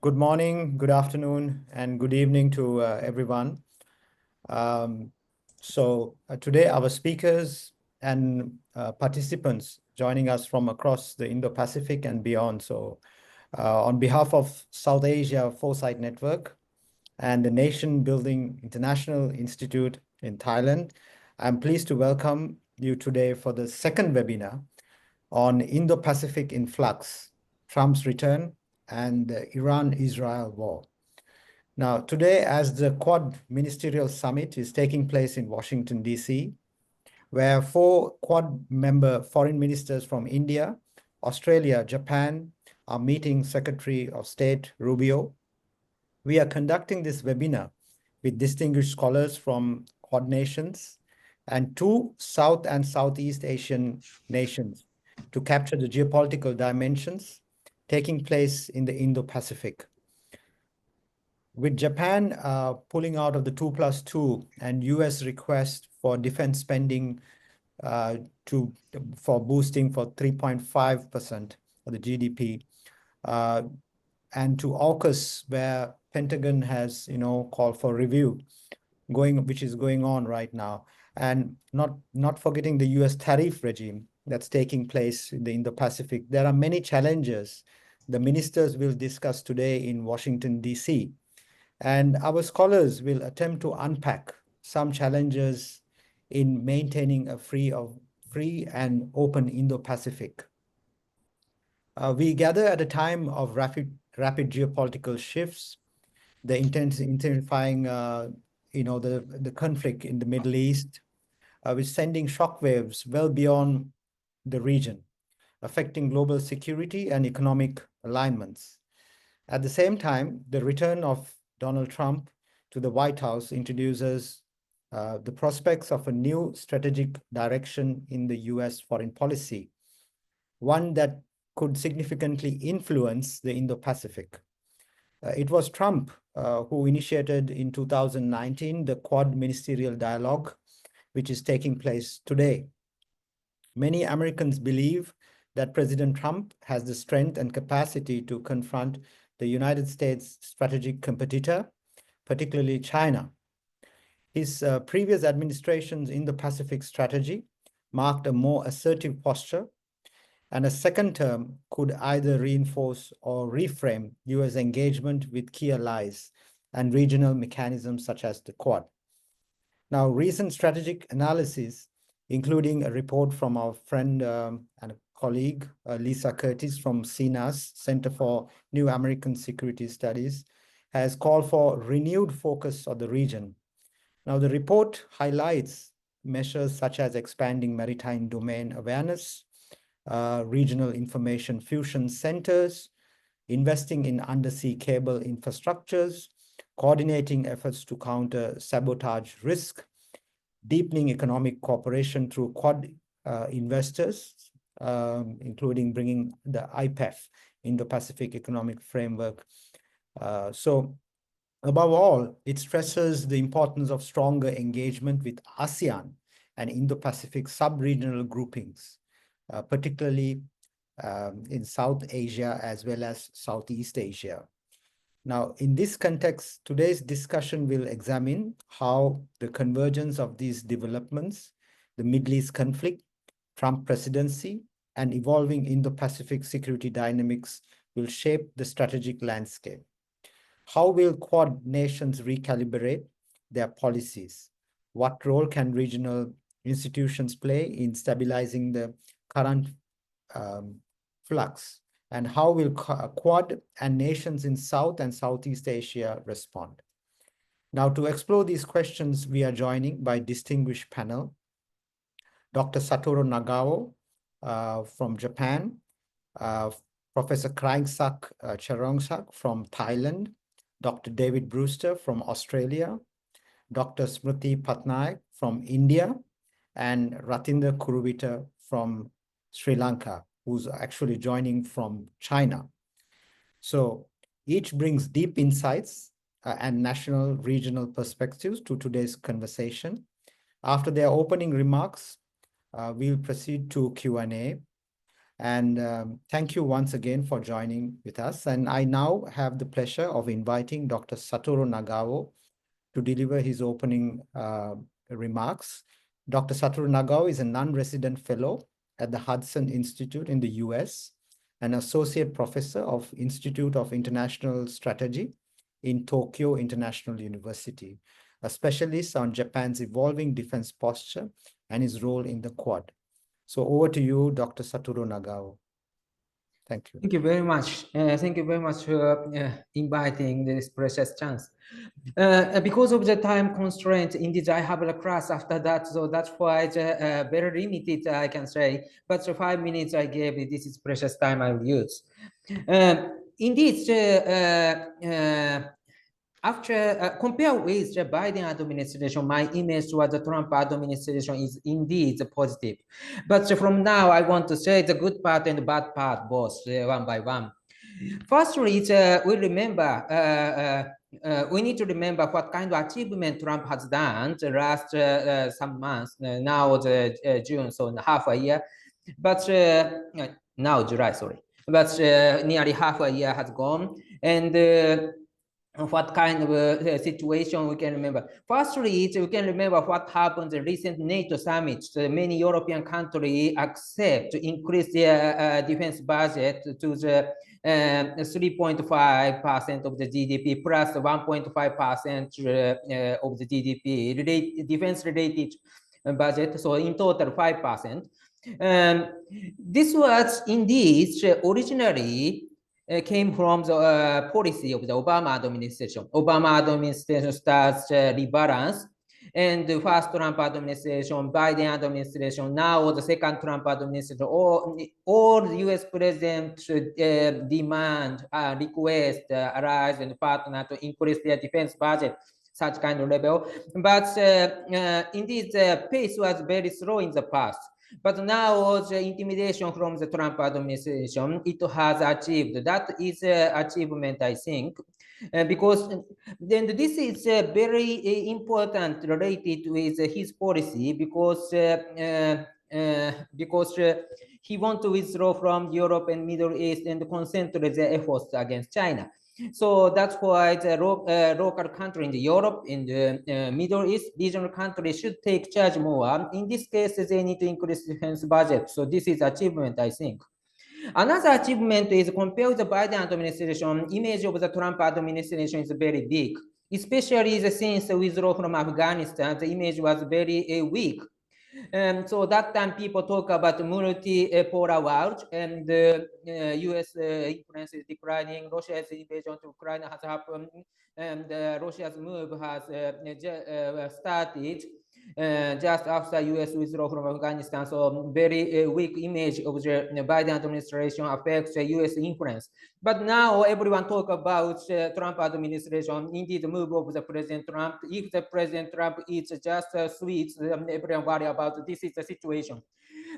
Good morning, good afternoon, and good evening to everyone. Today our speakers and participants joining us from across the Indo-Pacific and beyond. On behalf of South Asia Foresight Network and the Nation Building International Institute in Thailand, I'm pleased to welcome you today for the second webinar on Indo-Pacific in Flux, Trump's return and the Iran-Israel war. Now, today, as the Quad Ministerial Summit is taking place in Washington, D.C., where 4 Quad member foreign ministers from India, Australia, Japan are meeting Secretary of State Rubio, we are conducting this webinar with distinguished scholars from Quad nations and 2 South and Southeast Asian nations to capture the geopolitical dimensions taking place in the Indo-Pacific. With Japan pulling out of the 2+2 and US request for defense spending for boosting for 3.5% of the GDP, and to AUKUS, where Pentagon has called for review, which is going on right now, and not forgetting the US tariff regime that's taking place in the Indo-Pacific. There are many challenges the ministers will discuss today in Washington, D.C. And our scholars will attempt to unpack some challenges in maintaining a free and open Indo-Pacific. We gather at a time of rapid geopolitical shifts, the intensifying, the conflict in the Middle East, with sending shockwaves well beyond the region, affecting global security and economic alignments. At the same time, the return of Donald Trump to the White House introduces the prospects of a new strategic direction in the US foreign policy, one that could significantly influence the Indo-Pacific. It was Trump who initiated in 2019 the Quad Ministerial Dialogue, which is taking place today. Many Americans believe that President Trump has the strength and capacity to confront the United States' strategic competitor, particularly China. His previous administration's Indo-Pacific strategy marked a more assertive posture, and a second term could either reinforce or reframe US engagement with key allies and regional mechanisms such as the Quad. Now, recent strategic analysis, including a report from our friend and colleague, Lisa Curtis from CNAS, Center for New American Security Studies, has called for renewed focus on the region. Now, the report highlights measures such as expanding maritime domain awareness, regional information fusion centers, investing in undersea cable infrastructures, coordinating efforts to counter sabotage risk, deepening economic cooperation through Quad investors, including bringing the IPEF, Indo-Pacific Economic Framework. Above all, it stresses the importance of stronger engagement with ASEAN and Indo-Pacific sub-regional groupings, particularly in South Asia as well as Southeast Asia. Now, in this context, today's discussion will examine how the convergence of these developments, the Middle East conflict, Trump presidency, and evolving Indo-Pacific security dynamics will shape the strategic landscape. How will Quad nations recalibrate their policies? What role can regional institutions play in stabilizing the current flux? And how will Quad and nations in South and Southeast Asia respond? Now, to explore these questions, we are joining by distinguished panel, Dr. Satoru Nagao from Japan, Professor Kraingsak Charongsak from Thailand, Dr. David Brewster from Australia, Dr. Smriti Patnaik from India, and Ratinder Kuruvita from Sri Lanka, who's actually joining from China. So each brings deep insights and national regional perspectives to today's conversation. After their opening remarks, we'll proceed to Q&A. And thank you once again for joining with us. And I now have the pleasure of inviting Dr. Satoru Nagao to deliver his opening remarks. Dr. Satoru Nagao is a non-resident fellow at the Hudson Institute in the US, an associate professor of Institute of International Strategy in Tokyo International University, a specialist on Japan's evolving defense posture and his role in the Quad. So over to you, Dr. Satoru Nagao. Thank you. Thank you very much. Thank you very much for inviting this precious chance. Because of the time constraint, indeed, I have a class after that, so that's why it's very limited, I can say. But the 5 minutes I gave, this is precious time I will use. Indeed, after compared with the Biden administration, my image towards the Trump administration is indeed positive. But from now, I want to say the good part and the bad part both one by one. Firstly, we remember we need to remember what kind of achievement Trump has done the last some months. Now the June, so half a year. But now July, sorry. But nearly half a year has gone, and what kind of situation we can remember. Firstly, we can remember what happened in the recent NATO summit. Many European countries accept to increase their defense budget to the 3.5% of the GDP plus 1.5% of the GDP, defense-related budget, so in total 5%. This was indeed originally came from the policy of the Obama administration. Obama administration starts rebalance, and the first Trump administration, Biden administration, now the second Trump administration, all U.S. president demand, request, allies and partner to increase their defense budget, such kind of level. But indeed, the pace was very slow in the past. But now the intimidation from the Trump administration, it has achieved. That is achievement, I think, because then this is very important related with his policy because he wants to withdraw from Europe and Middle East and concentrate the efforts against China. So that's why the local country in Europe, in the Middle East, regional countries should take charge more. In this case, they need to increase defense budget. So this is achievement, I think. Another achievement is compared with the Biden administration, image of the Trump administration is very big, especially since the withdrawal from Afghanistan, the image was very weak. So that time people talk about multipolar world, and U.S. influence is declining. Russia's invasion to Ukraine has happened, and Russia's move has started just after U.S. withdrawal from Afghanistan. So very weak image of the Biden administration affects U.S. influence. But now everyone talk about Trump administration. Indeed, the move of the President Trump. If the President Trump eats just sweets, everyone worry about this is the situation.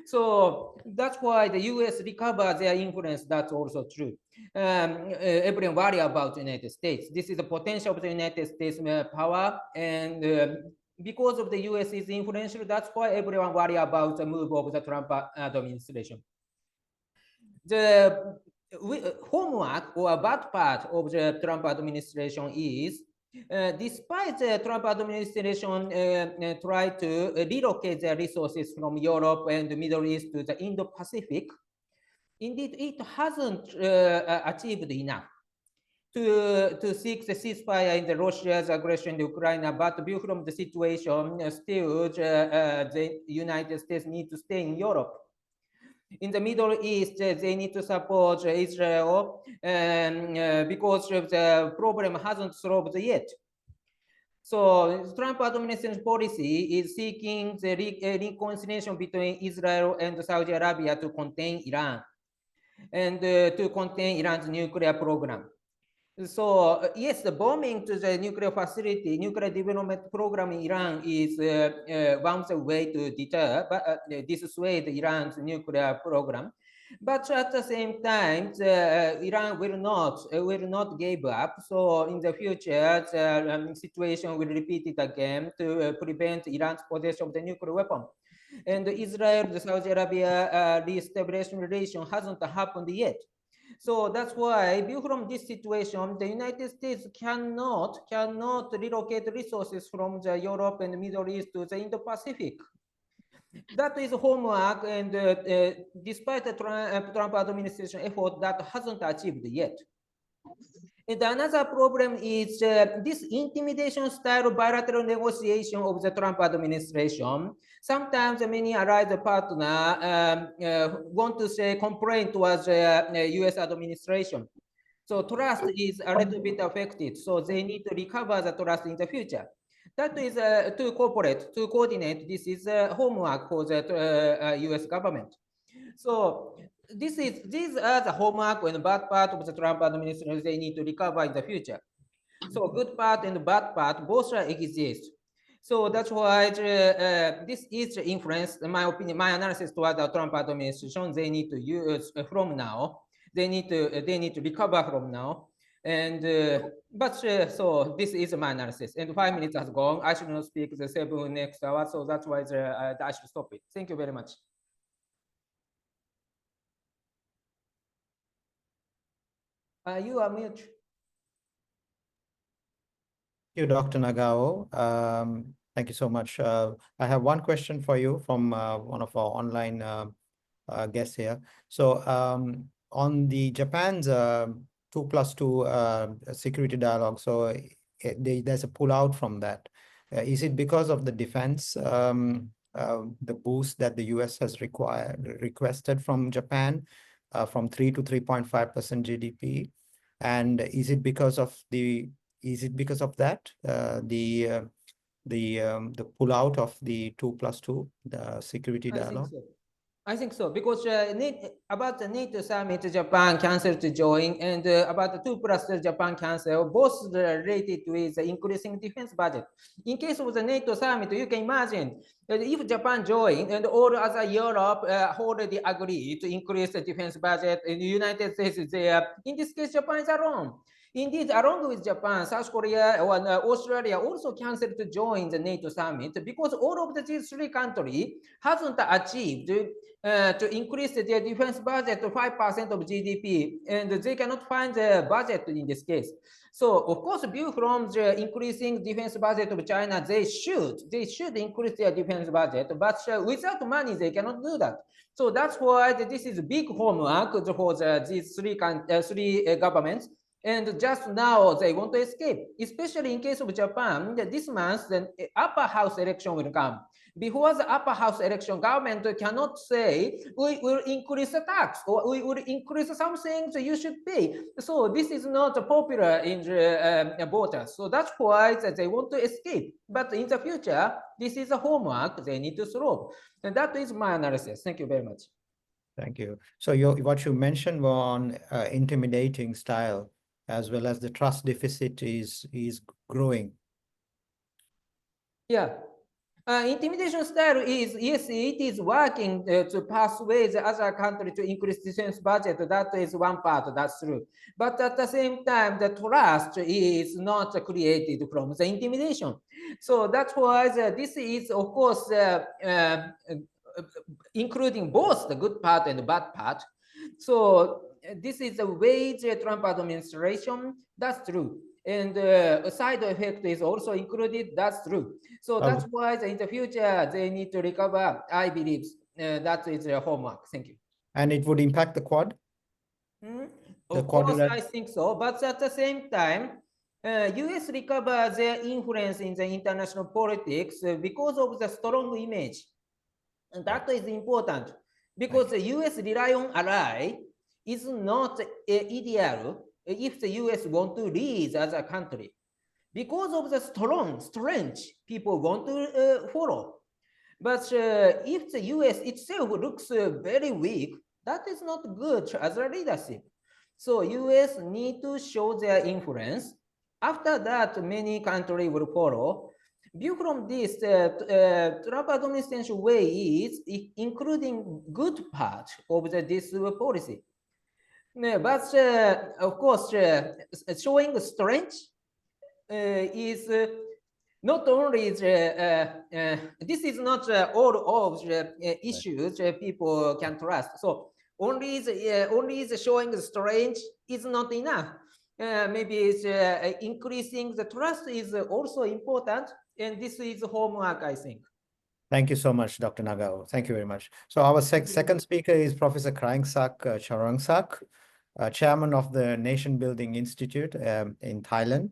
So that's why the U.S. recover their influence. That's also true. Everyone worry about the United States. This is the potential of the United States power, and because of the U.S. is influential, that's why everyone worry about the move of the Trump administration. The homework or bad part of the Trump administration is, despite the Trump administration try to relocate the resources from Europe and the Middle East to the Indo-Pacific, indeed it hasn't achieved enough to seek the ceasefire in the Russia's aggression in Ukraine. But view from the situation, still the United States need to stay in Europe. In the Middle East, they need to support Israel because the problem hasn't solved yet. So Trump administration policy is seeking the reconciliation between Israel and Saudi Arabia to contain Iran and to contain Iran's nuclear program. So yes, the bombing to the nuclear facility, nuclear development program in Iran is one way to deter, but dissuade Iran's nuclear program. But at the same time, Iran will not give up. So in the future, the situation will repeat it again to prevent Iran's possession of the nuclear weapon. And Israel, the Saudi Arabia re-establishment relation hasn't happened yet. So that's why, view from this situation, the United States cannot relocate resources from the Europe and Middle East to the Indo-Pacific. That is homework, and despite the Trump administration effort, that hasn't achieved yet. And another problem is this intimidation style bilateral negotiation of the Trump administration. Sometimes many allied partners want to say complain towards the US administration. So trust is a little bit affected. So they need to recover the trust in the future. That is to coordinate. This is homework for the US government. So these are the homework and bad part of the Trump administration they need to recover in the future. So good part and bad part both exist. So that's why this is the influence, in my opinion, my analysis toward the Trump administration. They need to use from now. They need to recover from now. And so this is my analysis. And 5 minutes has gone. I should not speak the 7 next hour. So that's why I should stop it. Thank you very much. You are mute. Thank you, Dr. Nagao. Thank you so much. I have one question for you from one of our online guests here. So on the Japan's 2+2 security dialogue, so there's a pull-out from that. Is it because of the defense, the boost that the US has requested from Japan from 3 to 3.5% GDP? And is it because of that, the pull-out of the 2+2, the security dialogue? I think so, because about the NATO summit, Japan canceled to join, and about the 2+2 Japan cancel, both related with the increasing defense budget. In case of the NATO summit, you can imagine that if Japan joined and all other Europe already agreed to increase the defense budget, and the United States is there, in this case, Japan is alone. Indeed, along with Japan, South Korea, or Australia also canceled to join the NATO summit because all of these 3 countries hasn't achieved to increase their defense budget to 5% of GDP, and they cannot find the budget in this case. So, of course, view from the increasing defense budget of China, they should increase their defense budget, but without money, they cannot do that. So that's why this is big homework for these 3 governments. And just now they want to escape, especially in case of Japan. This month, the upper house election will come. Before the upper house election, government cannot say we will increase the tax or we will increase some things you should pay. So this is not popular in the voters. So that's why they want to escape. But in the future, this is a homework they need to solve. And that is my analysis. Thank you very much. Thank you. So what you mentioned on intimidating style, as well as the trust deficit is growing. Yeah. Intimidation style is, yes, it is working to persuade the other country to increase defense budget. That is one part, that's true. But at the same time, the trust is not created from the intimidation. So that's why this is, of course, including both the good part and the bad part. So this is the way the Trump administration, that's true. And a side effect is also included, that's true. So that's why in the future, they need to recover, I believe. That is their homework. Thank you. And it would impact the Quad? Of course, I think so. But at the same time, US recover their influence in the international politics because of the strong image. And that is important because the US rely on ally is not ideal if the US want to lead as a country. Because of the strength, people want to follow. But if the US itself looks very weak, that is not good as a leadership. So US need to show their influence. After that, many countries will follow. View from this, Trump administration way is including good part of this policy. But of course, showing strength is not only this is not all of the issues people can trust. So only showing strength is not enough. Maybe it's increasing the trust is also important, and this is homework, I think. Thank you so much, Dr. Nagao. Thank you very much. So our second speaker is Professor Kraingsak Charongsak, Chairman of the Nation Building Institute in Thailand,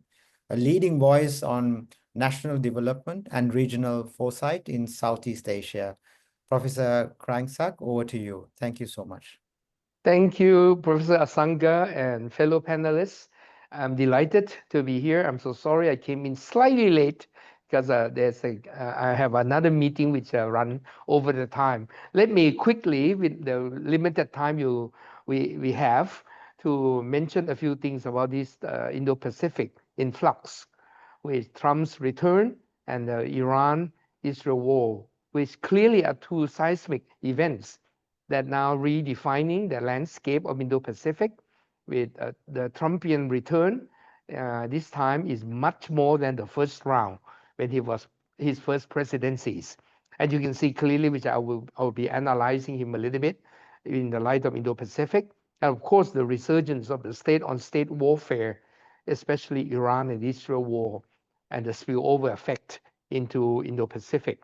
a leading voice on national development and regional foresight in Southeast Asia. Professor Kraingsak, over to you. Thank you so much. Thank you, Professor Asanga and fellow panelists. I'm delighted to be here. I'm so sorry I came in slightly late because I have another meeting which run over the time. Let me quickly, with the limited time we have, to mention a few things about this Indo-Pacific in flux, with Trump's return and the Iran-Israel war, which clearly are two seismic events that now redefining the landscape of Indo-Pacific. With the Trumpian return, this time is much more than the first round when he was his first presidencies. And you can see clearly, which I will be analyzing him a little bit in the light of Indo-Pacific. And of course, the resurgence of the state-on-state warfare, especially Iran and Israel war, and the spillover effect into Indo-Pacific.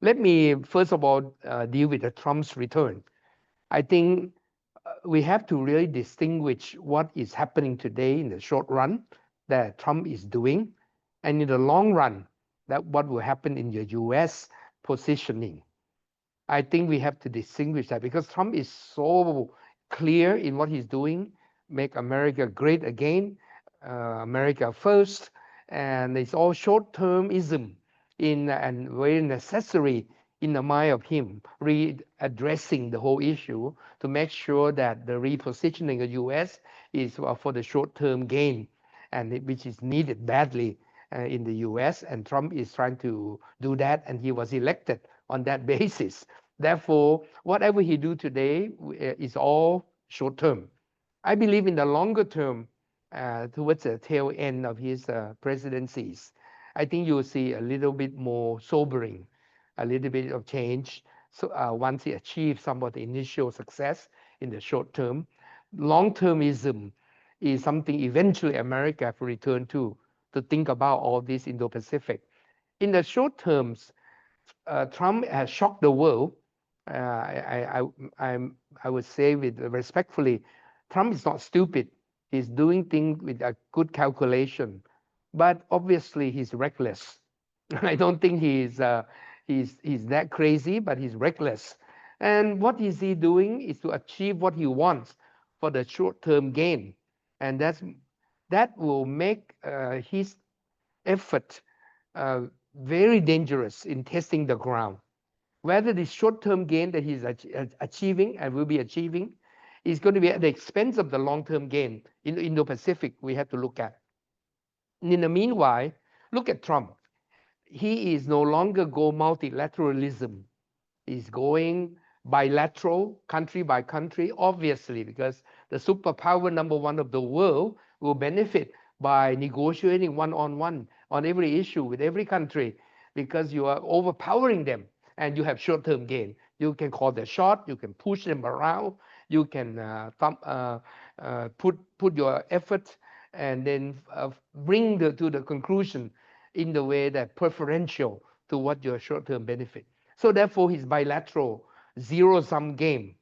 Let me first of all deal with the Trump's return. I think we have to really distinguish what is happening today in the short run that Trump is doing, and in the long run, that what will happen in the US positioning. I think we have to distinguish that because Trump is so clear in what he's doing, make America great again, America first, and it's all short-termism and very necessary in the mind of him, readdressing the whole issue to make sure that the repositioning of U.S. is for the short-term gain, and which is needed badly in the U.S. And Trump is trying to do that, and he was elected on that basis. Therefore, whatever he do today is all short-term. I believe in the longer term, towards the tail end of his presidencies, I think you'll see a little bit more sobering, a little bit of change. So once he achieves some of the initial success in the short term, long-termism is something eventually America have to return to think about all this Indo-Pacific. In the short terms, Trump has shocked the world. I would say with respectfully, Trump is not stupid. He's doing things with a good calculation, but obviously he's reckless. I don't think he's that crazy, but he's reckless. And what is he doing is to achieve what he wants for the short-term gain, and that will make his effort very dangerous in testing the ground. Whether the short-term gain that he's achieving and will be achieving is going to be at the expense of the long-term gain in the Indo-Pacific we have to look at. In the meanwhile, look at Trump. He is no longer go multilateralism. He's going bilateral, country by country, obviously, because the superpower number one of the world will benefit by negotiating one-on-one on every issue with every country, because you are overpowering them and you have short-term gain. You can call the shot, you can push them around, you can put your effort and then bring to the conclusion in the way that preferential to what your short-term benefit. So therefore, he's bilateral, zero-sum game,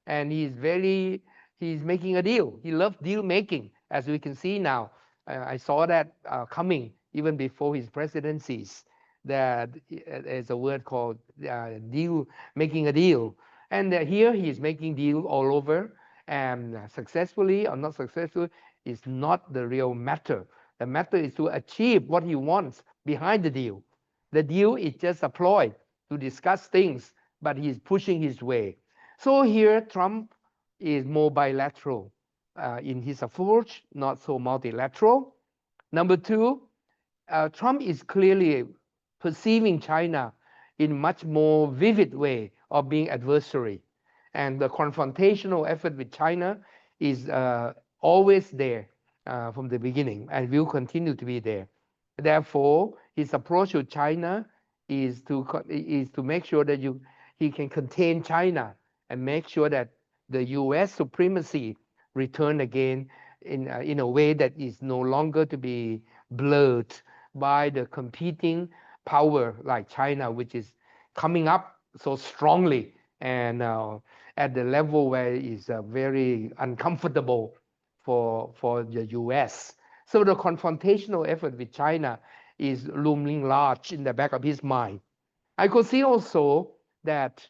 and he's making a deal. He loves deal making, as we can see now. I saw that coming even before his presidencies. That there's a word called deal, making a deal, and here he's making deal all over, and successfully or not successfully is not the real matter. The matter is to achieve what he wants behind the deal. The deal is just a ploy to discuss things, but he's pushing his way. So here, Trump is more bilateral in his approach, not so multilateral. Number two, Trump is clearly perceiving China in much more vivid way of being adversary. And the confrontational effort with China is always there from the beginning and will continue to be there. Therefore, his approach to China is to make sure that he can contain China and make sure that the U.S. supremacy return again in a way that is no longer to be blurred by the competing power like China, which is coming up so strongly and at the level where it's very uncomfortable for the U.S. So the confrontational effort with China is looming large in the back of his mind. I could see also that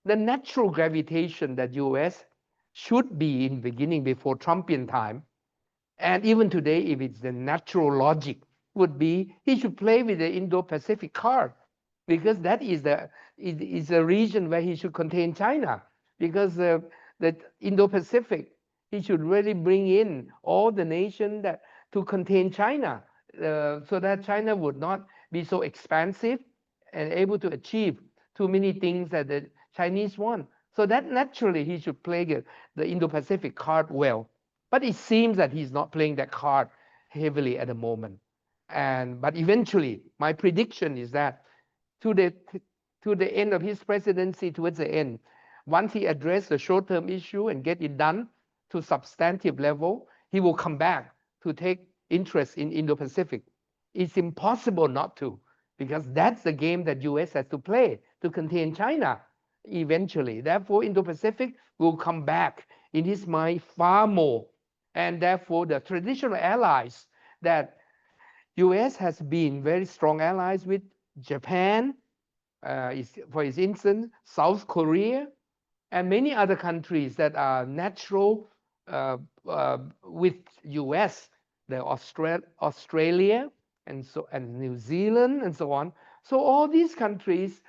the natural gravitation that U.S. should be in beginning before Trumpian time, and even today, if it's the natural logic, would be he should play with the Indo-Pacific card, because that is the region where he should contain China, because the Indo-Pacific, he should really bring in all the nations that to contain China, so that China would not be so expansive and able to achieve too many things that the Chinese want. So that naturally he should play the Indo-Pacific card well. But it seems that he's not playing that card heavily at the moment. But eventually, my prediction is that to the end of his presidency, towards the end, once he addressed the short-term issue and get it done to substantive level, he will come back to take interest in Indo-Pacific. It's impossible not to, because that's the game that U.S. has to play to contain China eventually. Therefore, Indo-Pacific will come back in his mind far more. And therefore, the traditional allies that U.S. has been very strong allies with, Japan, for instance, South Korea, and many other countries that are natural with U.S., the Australia, and New Zealand, and so on. So all these countries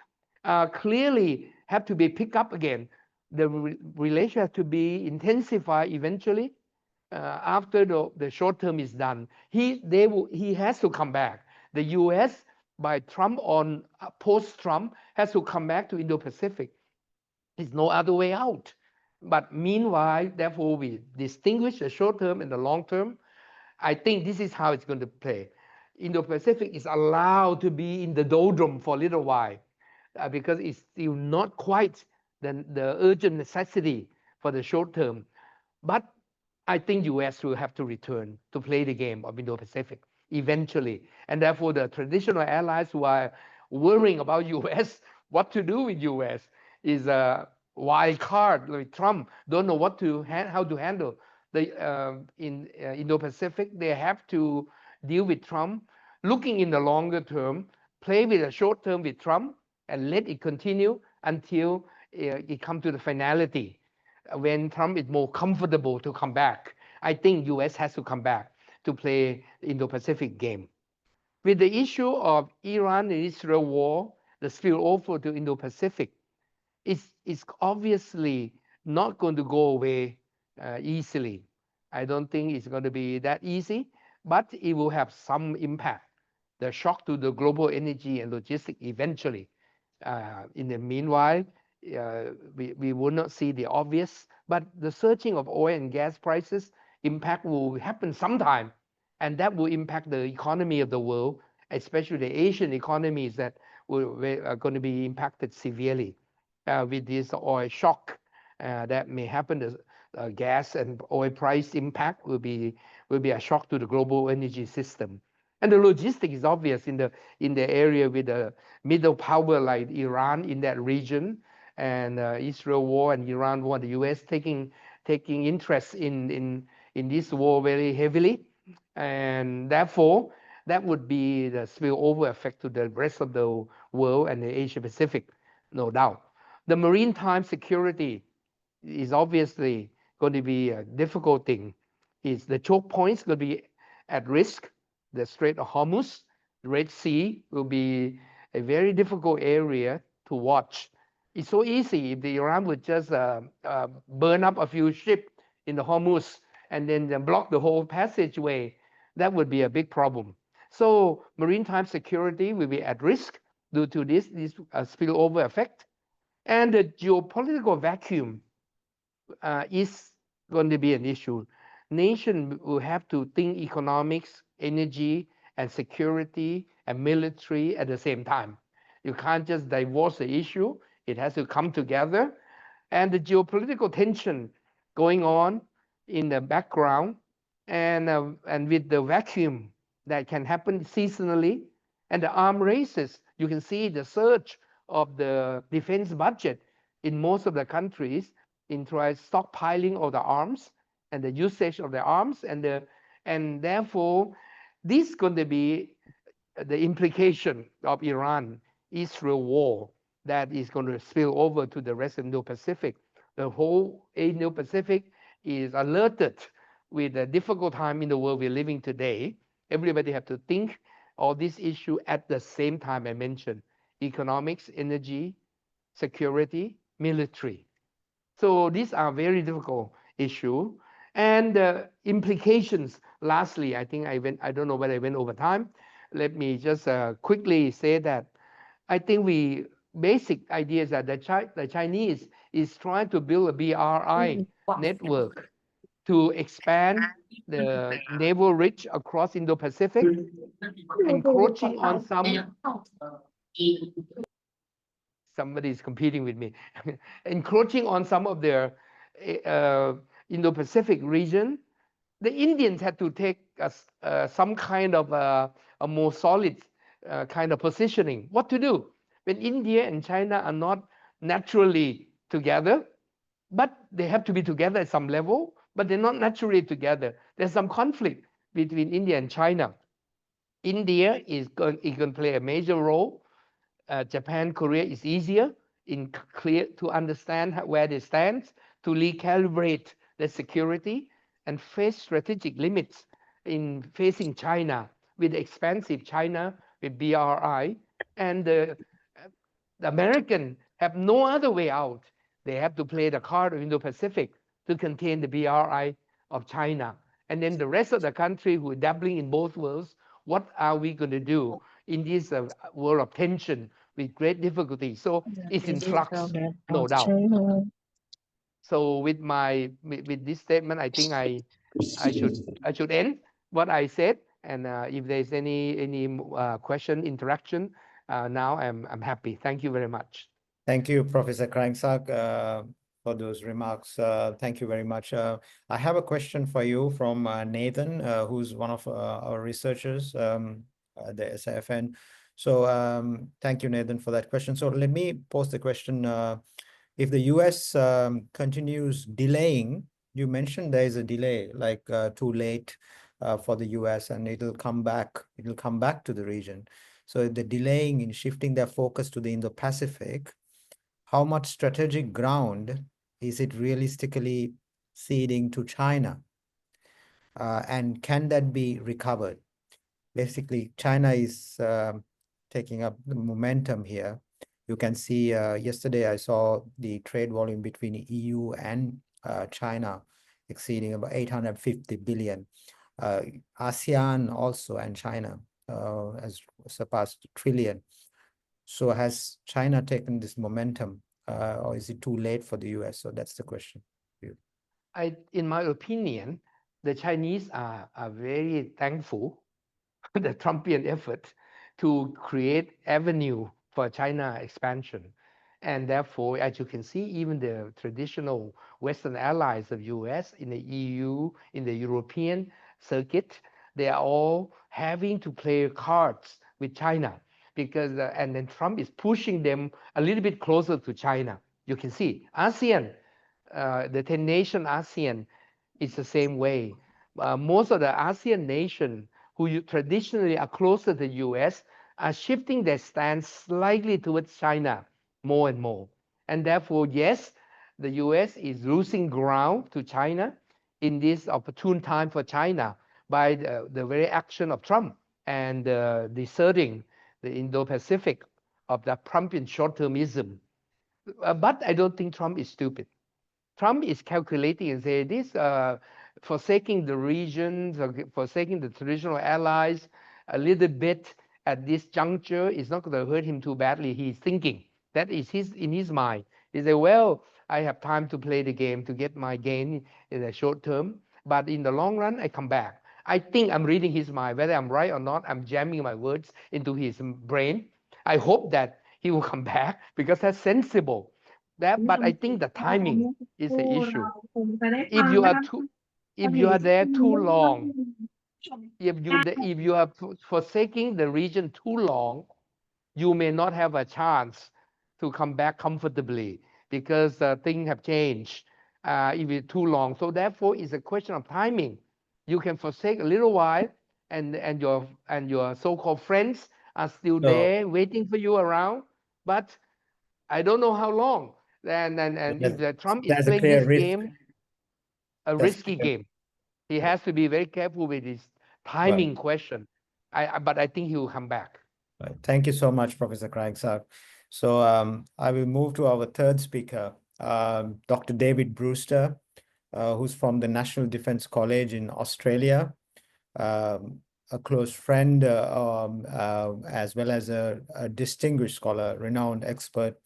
clearly have to be picked up again. The relation has to be intensified eventually after the short term is done. He has to come back. The U.S. by Trump on post-Trump has to come back to Indo-Pacific. There's no other way out. But meanwhile, therefore, we distinguish the short term and the long term. I think this is how it's going to play. Indo-Pacific is allowed to be in the doldrum for a little while because it's still not quite the urgent necessity for the short term. But I think U.S. will have to return to play the game of Indo-Pacific eventually. And therefore, the traditional allies who are worrying about U.S., what to do with U.S., is a wild card. Like Trump don't know how to handle the in Indo-Pacific. They have to deal with Trump, looking in the longer term, play with the short term with Trump, and let it continue until it comes to the finality, when Trump is more comfortable to come back. I think U.S. has to come back to play the Indo-Pacific game. With the issue of Iran and Israel war, the spillover to Indo-Pacific, it's obviously not going to go away easily. I don't think it's going to be that easy, but it will have some impact. The shock to the global energy and logistics eventually. In the meanwhile, we will not see the obvious, but the surging of oil and gas prices impact will happen sometime, and that will impact the economy of the world, especially the Asian economies that are going to be impacted severely with this oil shock that may happen. The gas and oil price impact will be a shock to the global energy system. And the logistics is obvious in the area with the middle power like Iran in that region, and Israel war and Iran war, the U.S. taking interest in this war very heavily, and therefore that would be the spillover effect to the rest of the world and the Asia Pacific, no doubt. The maritime security is obviously going to be a difficult thing. Is the choke points going to be at risk? The Strait of Hormuz, the Red Sea will be a very difficult area to watch. It's so easy if the Iran would just burn up a few ships in the Hormuz and then block the whole passageway. That would be a big problem. So maritime security will be at risk due to this spillover effect. And the geopolitical vacuum is going to be an issue. Nation will have to think economics, energy, and security and military at the same time. You can't just divorce the issue. It has to come together. And the geopolitical tension going on in the background and with the vacuum that can happen seasonally and the arm races, you can see the surge of the defense budget in most of the countries in stockpiling of the arms and the usage of the arms and therefore this is going to be the implication of Iran-Israel war that is going to spill over to the rest of Indo-Pacific. The whole Indo-Pacific is alerted with a difficult time in the world we're living today. Everybody have to think all these issues at the same time I mentioned: economics, energy, security, military. So these are very difficult issues. And the implications, lastly, I think I don't know whether I went over time. Let me just quickly say that I think basic idea is that the Chinese is trying to build a BRI network to expand the naval reach across Indo-Pacific, encroaching on somebody is competing with me, encroaching on some of their Indo-Pacific region. The Indians had to take some kind of a more solid kind of positioning. What to do when India and China are not naturally together, but they have to be together at some level, but they're not naturally together. There's some conflict between India and China. India is going to play a major role. Japan, Korea is easier in clear to understand where they stand, to recalibrate their security and face strategic limits in facing China with expansive China with BRI. And the American have no other way out. They have to play the card of Indo-Pacific to contain the BRI of China. And then the rest of the country who are dabbling in both worlds, what are we going to do in this world of tension with great difficulty? So it's in flux, no doubt. So with this statement, I think I should end what I said. And if there's any question, interaction, now I'm happy. Thank you very much. Thank you, Professor Krangsak, for those remarks. Thank you very much. I have a question for you from Nathan, who's one of our researchers at the SAFN. So thank you, Nathan, for that question. So let me pose the question. If the US continues delaying, you mentioned there is a delay, like too late for the US, and it'll come back to the region. So the delaying in shifting their focus to the Indo-Pacific, how much strategic ground is it realistically ceding to China? And can that be recovered? Basically, China is taking up the momentum here. You can see yesterday I saw the trade volume between the EU and China exceeding about 850 billion. ASEAN also and China has surpassed a trillion. So has China taken this momentum or is it too late for the US? So that's the question. In my opinion, the Chinese are very thankful the Trumpian effort to create avenue for China expansion. And therefore, as you can see, even the traditional Western allies of US in the EU, in the European circuit, they are all having to play cards with China because, and then Trump is pushing them a little bit closer to China. You can see ASEAN, the 10-nation ASEAN is the same way. Most of the ASEAN nations who traditionally are closer to the US are shifting their stance slightly towards China more and more. And therefore, yes, the US is losing ground to China in this opportune time for China by the very action of Trump and deserting the Indo-Pacific of the Trumpian short-termism. But I don't think Trump is stupid. Trump is calculating and saying this, forsaking the regions, forsaking the traditional allies a little bit at this juncture is not going to hurt him too badly. He's thinking that is in his mind. He said, well, I have time to play the game to get my gain in the short term, but in the long run, I come back. I think I'm reading his mind. Whether I'm right or not, I'm jamming my words into his brain. I hope that he will come back because that's sensible. But I think the timing is the issue. If you are there too long, if you are forsaking the region too long, you may not have a chance to come back comfortably because things have changed if it's too long. So therefore, it's a question of timing. You can forsake a little while, and your so-called friends are still there waiting for you around. But I don't know how long. And if Trump is playing this game, a risky game, he has to be very careful with his timing question. But I think he will come back. Right. Thank you so much, Professor Craigsack. So I will move to our third speaker, Dr. David Brewster, who's from the National Defence College in Australia, a close friend as well as a distinguished scholar, renowned expert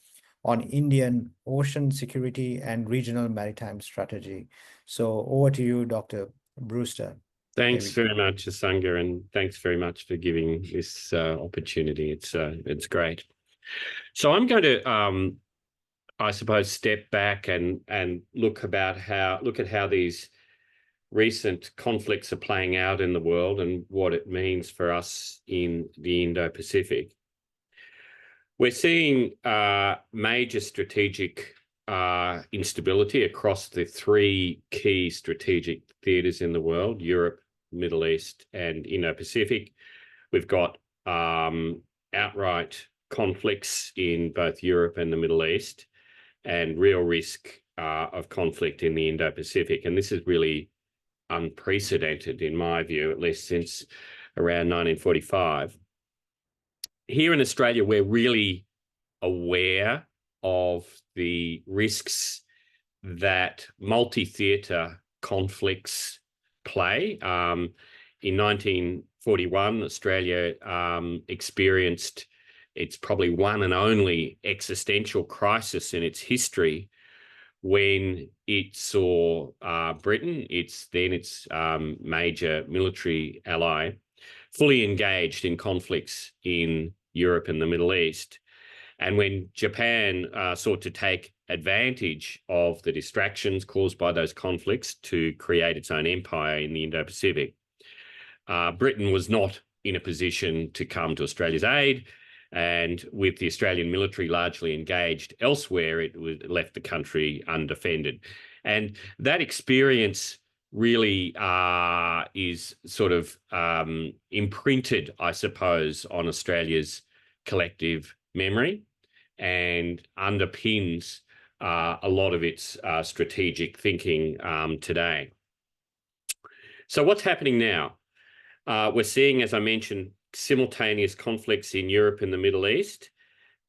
on Indian ocean security and regional maritime strategy. So over to you, Dr. Brewster. Thanks very much, Asanga, and thanks very much for giving this opportunity. It's great. So I'm going to, I suppose, step back and look at how these recent conflicts are playing out in the world and what it means for us in the Indo-Pacific. We're seeing major strategic instability across the three key strategic theatres in the world: Europe, Middle East, and Indo-Pacific. We've got outright conflicts in both Europe and the Middle East, and real risk of conflict in the Indo-Pacific. And this is really unprecedented, in my view, at least since around 1945. Here in Australia, we're really aware of the risks that multi-theatre conflicts play. In 1941, Australia experienced its probably one and only existential crisis in its history when it saw Britain, its major military ally, fully engaged in conflicts in Europe and the Middle East. And when Japan sought to take advantage of the distractions caused by those conflicts to create its own empire in the Indo-Pacific, Britain was not in a position to come to Australia's aid. And with the Australian military largely engaged elsewhere, it left the country undefended. And that experience really is sort of imprinted, I suppose, on Australia's collective memory and underpins a lot of its strategic thinking today. So what's happening now? We're seeing, as I mentioned, simultaneous conflicts in Europe and the Middle East.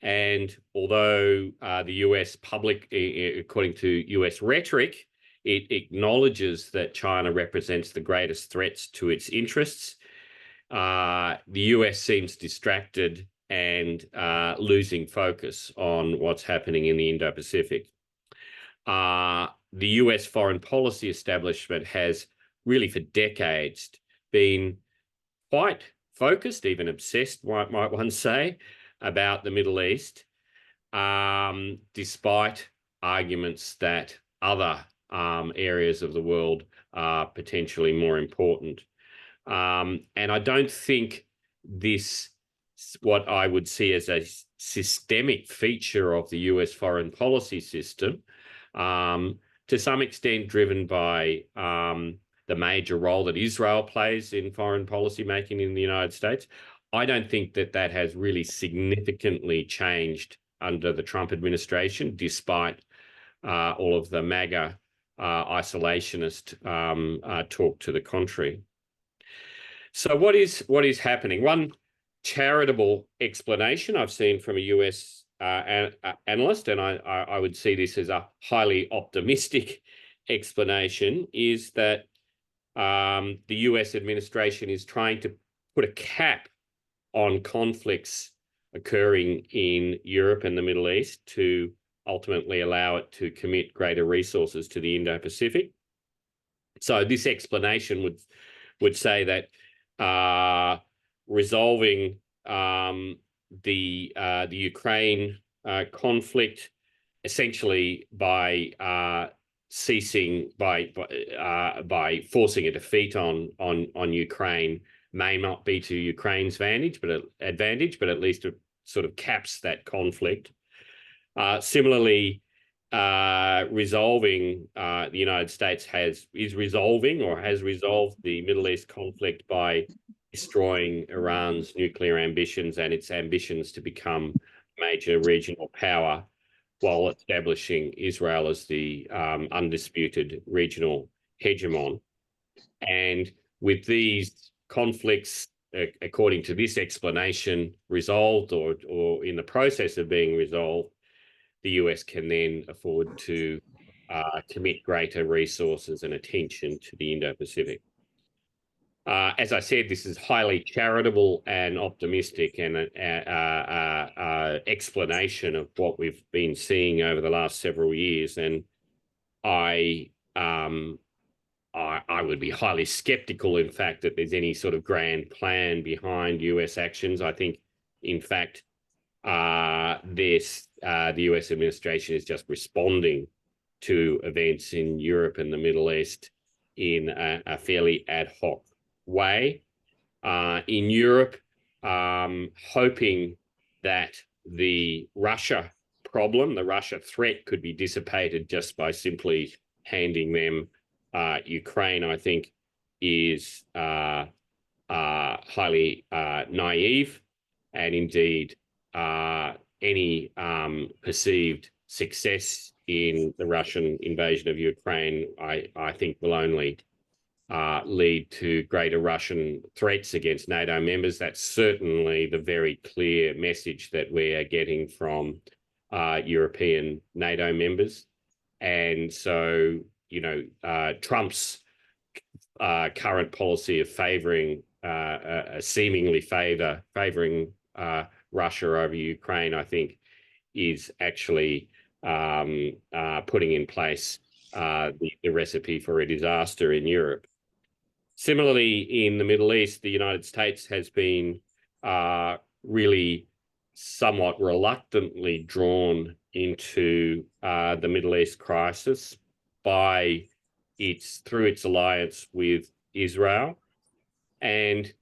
And although the US public, according to US rhetoric, it acknowledges that China represents the greatest threats to its interests, the US seems distracted and losing focus on what's happening in the Indo-Pacific. The US foreign policy establishment has really for decades been quite focused, even obsessed, might one say, about the Middle East, despite arguments that other areas of the world are potentially more important. And I don't think this, what I would see as a systemic feature of the US foreign policy system, to some extent driven by the major role that Israel plays in foreign policy making in the United States. I don't think that that has really significantly changed under the Trump administration, despite all of the MAGA isolationist talk to the contrary. So what is happening? One charitable explanation I've seen from a US analyst, and I would see this as a highly optimistic explanation, is that the US administration is trying to put a cap on conflicts occurring in Europe and the Middle East to ultimately allow it to commit greater resources to the Indo-Pacific. So this explanation would say that resolving the Ukraine conflict essentially by ceasing by forcing a defeat on Ukraine may not be to Ukraine's advantage, but at least it sort of caps that conflict. Similarly, resolving the United States has resolved the Middle East conflict by destroying Iran's nuclear ambitions and its ambitions to become a major regional power, while establishing Israel as the undisputed regional hegemon. And with these conflicts, according to this explanation, resolved or in the process of being resolved, the US can then afford to commit greater resources and attention to the Indo-Pacific. As I said, this is highly charitable and optimistic and explanation of what we've been seeing over the last several years. And I would be highly skeptical, in fact, that there's any sort of grand plan behind US actions. I think, in fact, the US administration is just responding to events in Europe and the Middle East in a fairly ad hoc way. In Europe, hoping that the Russia threat could be dissipated just by simply handing them Ukraine, I think, is highly naive, and indeed any perceived success in the Russian invasion of Ukraine, I think, will only lead to greater Russian threats against NATO members. That's certainly the very clear message that we are getting from European NATO members. And so, you know, Trump's current policy of seemingly favoring Russia over Ukraine, I think, is actually putting in place the recipe for a disaster in Europe. Similarly, in the Middle East, the United States has been really somewhat reluctantly drawn into the Middle East crisis through its alliance with Israel. And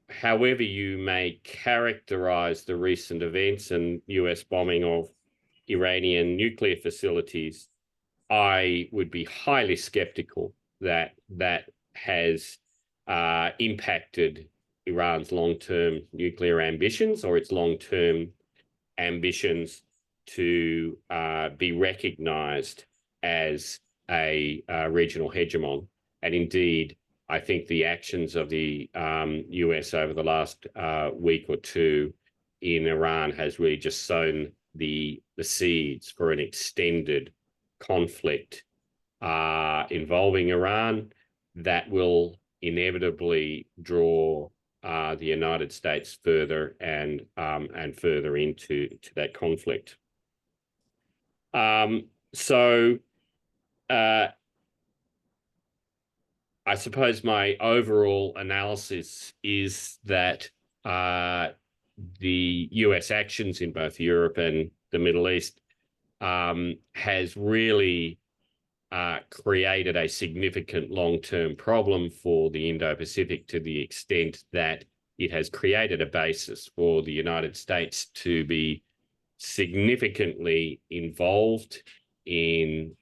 however you may characterize the recent events and US bombing of Iranian nuclear facilities, I would be highly skeptical that has impacted Iran's long-term nuclear ambitions or its long-term ambitions to be recognized as a regional hegemon. And indeed, I think the actions of the US over the last week or two in Iran has really just sown the seeds for an extended conflict involving Iran that will inevitably draw the United States further and further into that conflict. So I suppose my overall analysis is that the US actions in both Europe and the Middle East has really created a significant long-term problem for the Indo-Pacific, to the extent that it has created a basis for the United States to be significantly involved in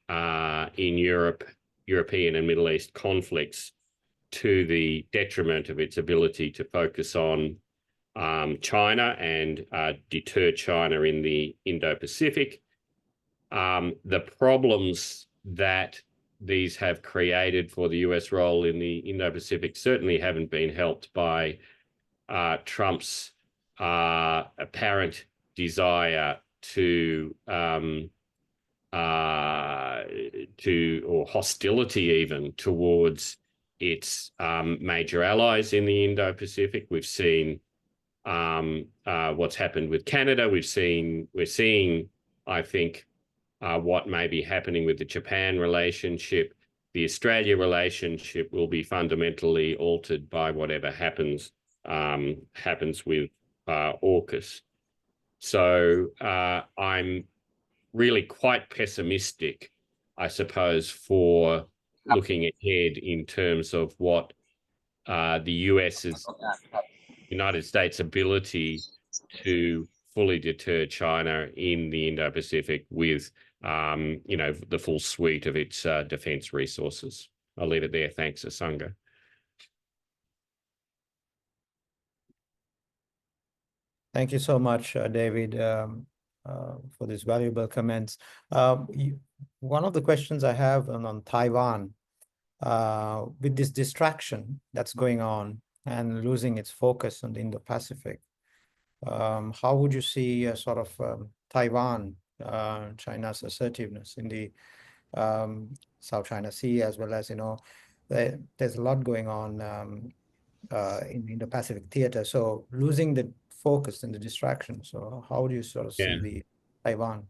European and Middle East conflicts, to the detriment of its ability to focus on China and deter China in the Indo-Pacific. The problems that these have created for the US role in the Indo-Pacific certainly haven't been helped by Trump's apparent desire or hostility even towards its major allies in the Indo-Pacific. We've seen what's happened with Canada. We're seeing, I think, what may be happening with the Japan relationship. the Australia relationship will be fundamentally altered by whatever happens with AUKUS. So I'm really quite pessimistic, I suppose, for looking ahead in terms of what the United States' ability to fully deter China in the Indo-Pacific with, the full suite of its defence resources. I'll leave it there. Thanks, Asanga. Thank you so much, David, for these valuable comments. One of the questions I have on Taiwan, with this distraction that's going on and losing its focus on the Indo-Pacific, how would you see Taiwan, China's assertiveness in the South China Sea, as well as, there's a lot going on in the Indo-Pacific theater. So losing the focus and the distraction. So how do you see the Taiwan?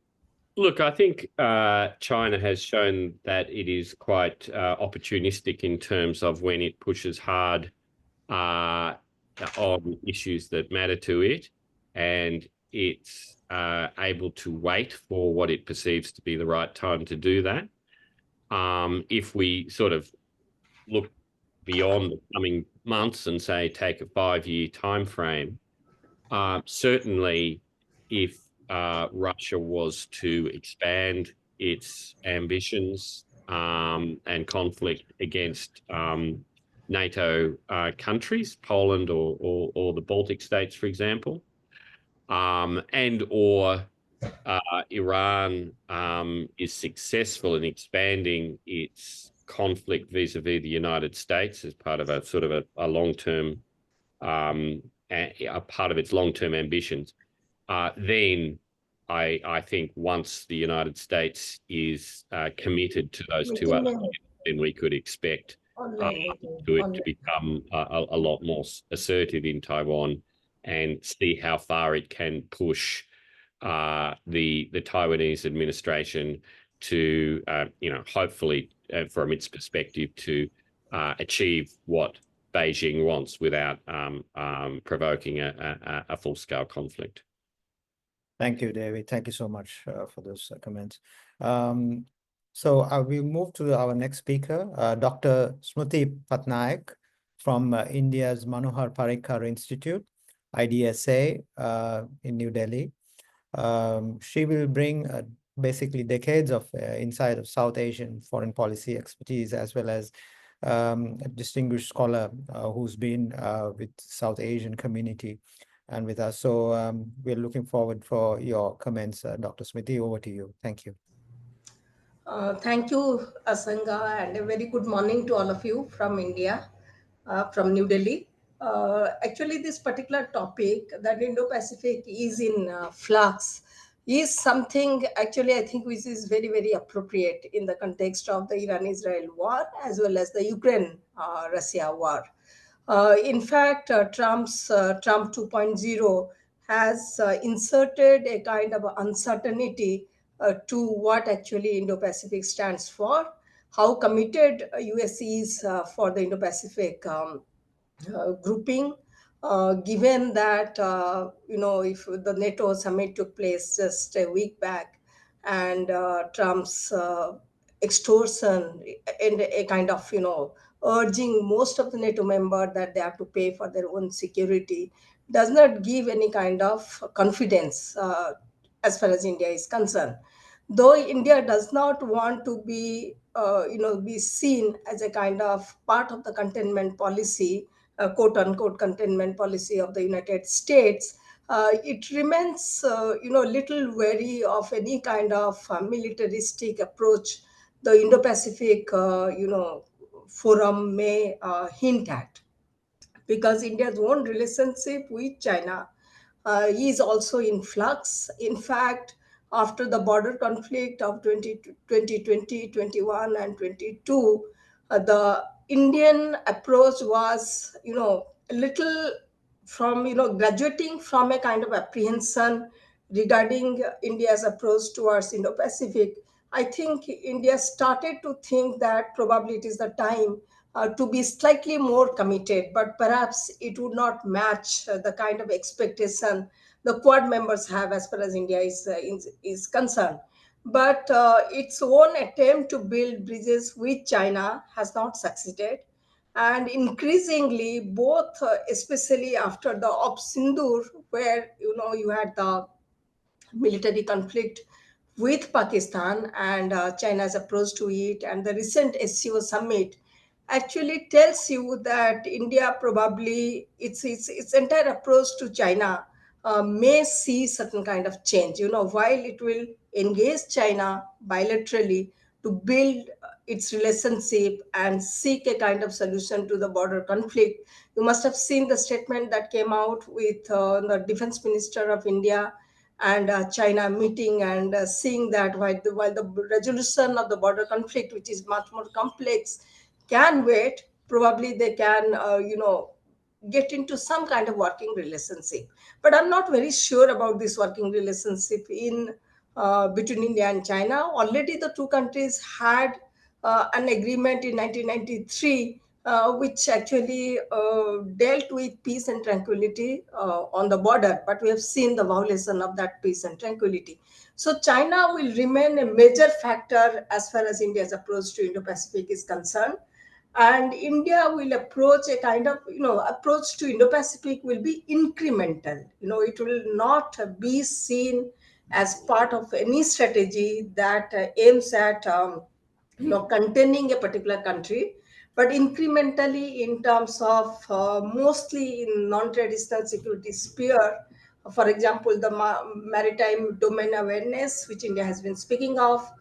Look, I think China has shown that it is quite opportunistic in terms of when it pushes hard on issues that matter to it, and it's able to wait for what it perceives to be the right time to do that. If we sort of look beyond the coming months and say take a 5-year time frame, certainly if Russia was to expand its ambitions and conflict against NATO countries, Poland or the Baltic states, for example, and or Iran is successful in expanding its conflict vis-a-vis the United States as part of a sort of a long-term, a part of its long-term ambitions, then I think once the United States is committed to those two other things, then we could expect to become a lot more assertive in Taiwan and see how far it can push the Taiwanese administration to, hopefully from its perspective, to achieve what Beijing wants without provoking a full-scale conflict. Thank you, David. Thank you so much for those comments. So I will move to our next speaker, Dr. Smriti Patnaik from India's Manohar Parrikar Institute, IDSA, in New Delhi. She will bring basically decades of insight of South Asian foreign policy expertise, as well as a distinguished scholar who's been with South Asian community and with us. So we're looking forward for your comments. Dr. Smriti, over to you. Thank you. Thank you, Asanga, and a very good morning to all of you from India, from New Delhi. Actually, this particular topic, that Indo-Pacific is in flux, is something actually I think which is very, very appropriate in the context of the Iran-Israel war as well as the Ukraine-Russia war. In fact, Trump 2.0 has inserted a kind of uncertainty to what actually Indo-Pacific stands for, how committed US is for the Indo-Pacific grouping, given that, if the NATO summit took place just a week back, and Trump's extortion and a kind of, urging most of the NATO members that they have to pay for their own security, does not give any kind of confidence as far as India is concerned. Though India does not want to be, be seen as a kind of part of the containment policy, quote unquote containment policy of the United States, it remains, little wary of any kind of militaristic approach the Indo-Pacific, forum may hint at, because India's own relationship with China is also in flux. In fact, after the border conflict of 2020, 21, and 22, the Indian approach was, a little from, graduating from a kind of apprehension regarding India's approach towards Indo-Pacific. I think India started to think that probably it is the time to be slightly more committed, but perhaps it would not match the kind of expectation the Quad members have as far as India is concerned. But its own attempt to build bridges with China has not succeeded. And increasingly, both, especially after the Sindoor, where you had the military conflict with Pakistan and China's approach to it, and the recent SCO summit actually tells you that India probably its entire approach to China may see certain kind of change. While it will engage China bilaterally to build its relationship and seek a kind of solution to the border conflict. You must have seen the statement that came out with the defense minister of India and China meeting, and seeing that while the resolution of the border conflict, which is much more complex, can wait, probably they can, get into some kind of working relationship. But I'm not very sure about this working relationship in between India and China. Already the two countries had an agreement in 1993, which actually dealt with peace and tranquility on the border, but we have seen the violation of that peace and tranquility. So China will remain a major factor as far as India's approach to Indo-Pacific is concerned. And India will approach a kind of, approach to Indo-Pacific will be incremental. It will not be seen as part of any strategy that aims at, containing a particular country, but incrementally in terms of mostly in non-traditional security sphere. For example, the maritime domain awareness, which India has been speaking of,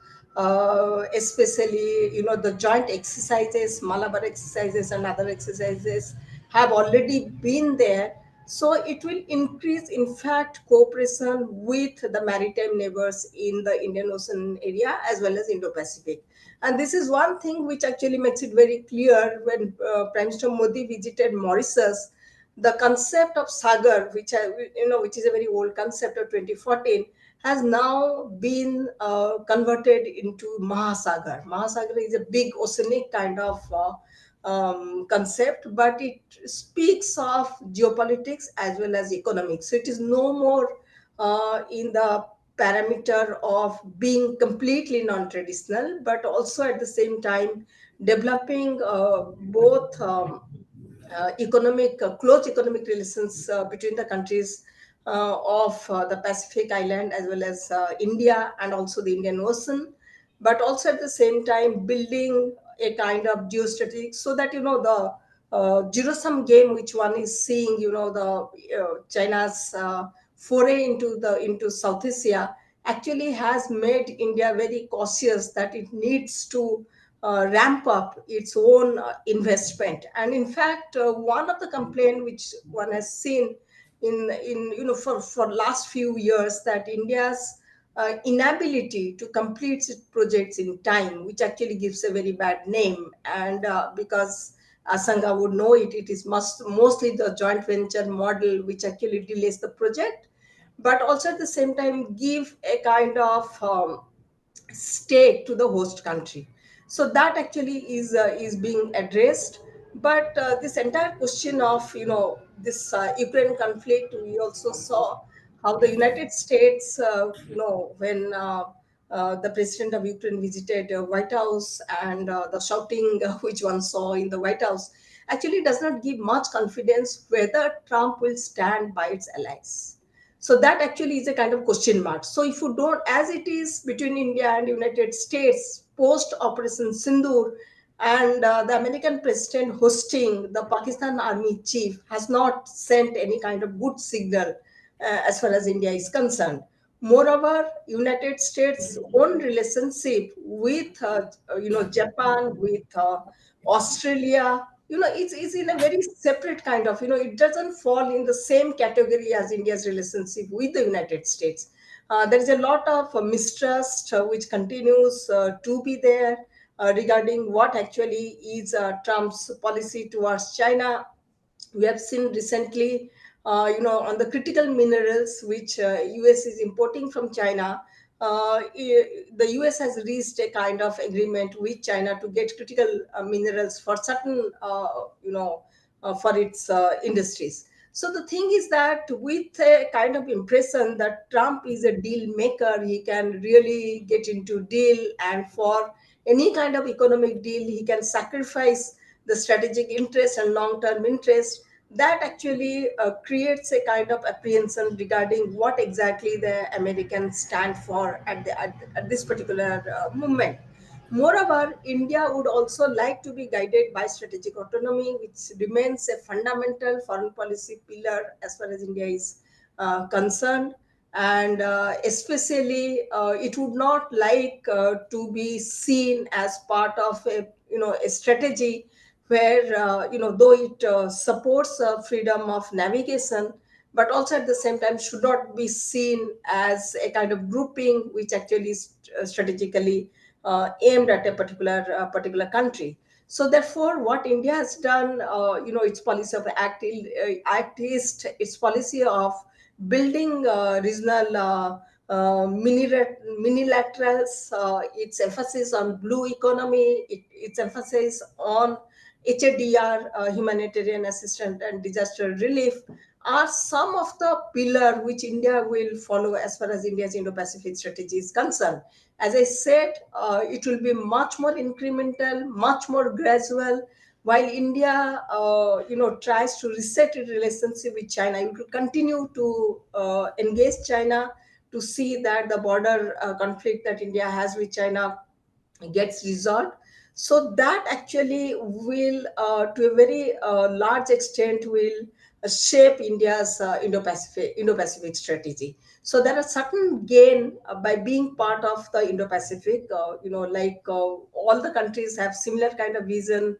especially the joint exercises, Malabar exercises and other exercises have already been there. So it will increase, in fact, cooperation with the maritime neighbors in the Indian Ocean area as well as Indo-Pacific. And this is one thing which actually makes it very clear when Prime Minister Modi visited Mauritius. The concept of Sagar, which is a very old concept of 2014, has now been converted into Mahasagar. Mahasagar is a big oceanic kind of concept, but it speaks of geopolitics as well as economics. So it is no more in the parameter of being completely non-traditional, but also at the same time developing both close economic relations between the countries of the Pacific Island as well as India and also the Indian Ocean, but also at the same time building a kind of geostrategic, so that the zero-sum game which one is seeing, the China's foray into South Asia actually has made India very cautious that it needs to ramp up its own investment. And in fact, one of the complaints which one has seen for last few years, that India's inability to complete its projects in time, which actually gives a very bad name. And because Asanga would know it, it is mostly the joint venture model which actually delays the project, but also at the same time give a kind of stake to the host country. So that actually is being addressed. But this entire question of this Ukraine conflict, we also saw how the United States, when the president of Ukraine visited White House, and the shouting which one saw in the White House actually does not give much confidence whether Trump will stand by its allies. So that actually is a kind of question mark. So if you don't, as it is between India and United States post Operation Sindoor, and the American president hosting the Pakistan army chief has not sent any kind of good signal as far as India is concerned. Moreover, United States' own relationship with Japan, with Australia, it's in a very separate kind of, it doesn't fall in the same category as India's relationship with the United States. There is a lot of mistrust which continues to be there regarding what actually is Trump's policy towards China. We have seen recently, on the critical minerals which US is importing from China, the US has reached a kind of agreement with China to get critical minerals for certain, for its industries. So the thing is that with a kind of impression that Trump is a deal maker, he can really get into deal, and for any kind of economic deal, he can sacrifice the strategic interest and long-term interest. That actually creates a kind of apprehension regarding what exactly the Americans stand for at this particular moment. Moreover, India would also like to be guided by strategic autonomy, which remains a fundamental foreign policy pillar as far as India is concerned. And especially, it would not like to be seen as part of a strategy where though it supports freedom of navigation, but also at the same time should not be seen as a kind of grouping which actually is strategically aimed at a particular country. So therefore, what India has done, its policy of Act East, its policy of building regional minilaterals, its emphasis on blue economy, its emphasis on HADR, humanitarian assistance and disaster relief, are some of the pillars which India will follow as far as India's Indo-Pacific strategy is concerned. As I said, it will be much more incremental, much more gradual. While India, tries to reset its relationship with China, it will continue to engage China to see that the border conflict that India has with China gets resolved. So that actually will, to a very large extent, will shape India's Indo-Pacific strategy. So there are certain gain by being part of the Indo-Pacific. All the countries have similar kind of vision,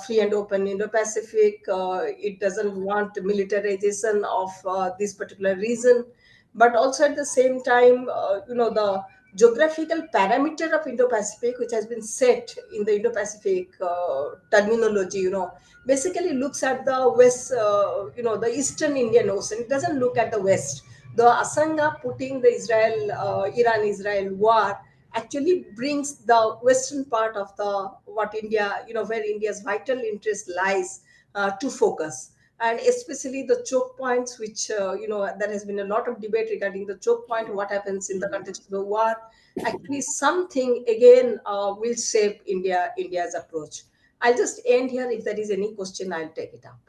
free and open Indo-Pacific. It doesn't want militarization of this particular region, but also at the same time, the geographical parameter of Indo-Pacific, which has been set in the Indo-Pacific terminology, basically looks at the west, the Eastern Indian Ocean. It doesn't look at the west. The Asanga putting the Iran-Israel war actually brings the western part of the what India, where India's vital interest lies, to focus. And especially the choke points, which there has been a lot of debate regarding the choke point, what happens in the context of the war. Actually, something again will shape India's approach. I'll just end here. If there is any question, I'll take it up.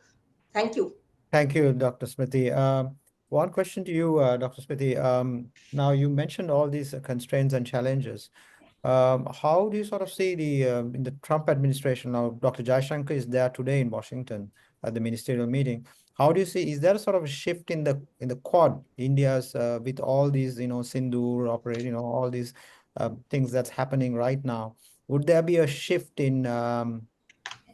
Thank you. Thank you, Dr. Smriti. One question to you, Dr. Smriti. Now, you mentioned all these constraints and challenges. How do you sort of see in the Trump administration? Now, Dr. Jaishankar is there today in Washington at the ministerial meeting. How do you see, is there a sort of a shift in the Quad, India's with all these, Sindoor operating, all these things that's happening right now? Would there be a shift in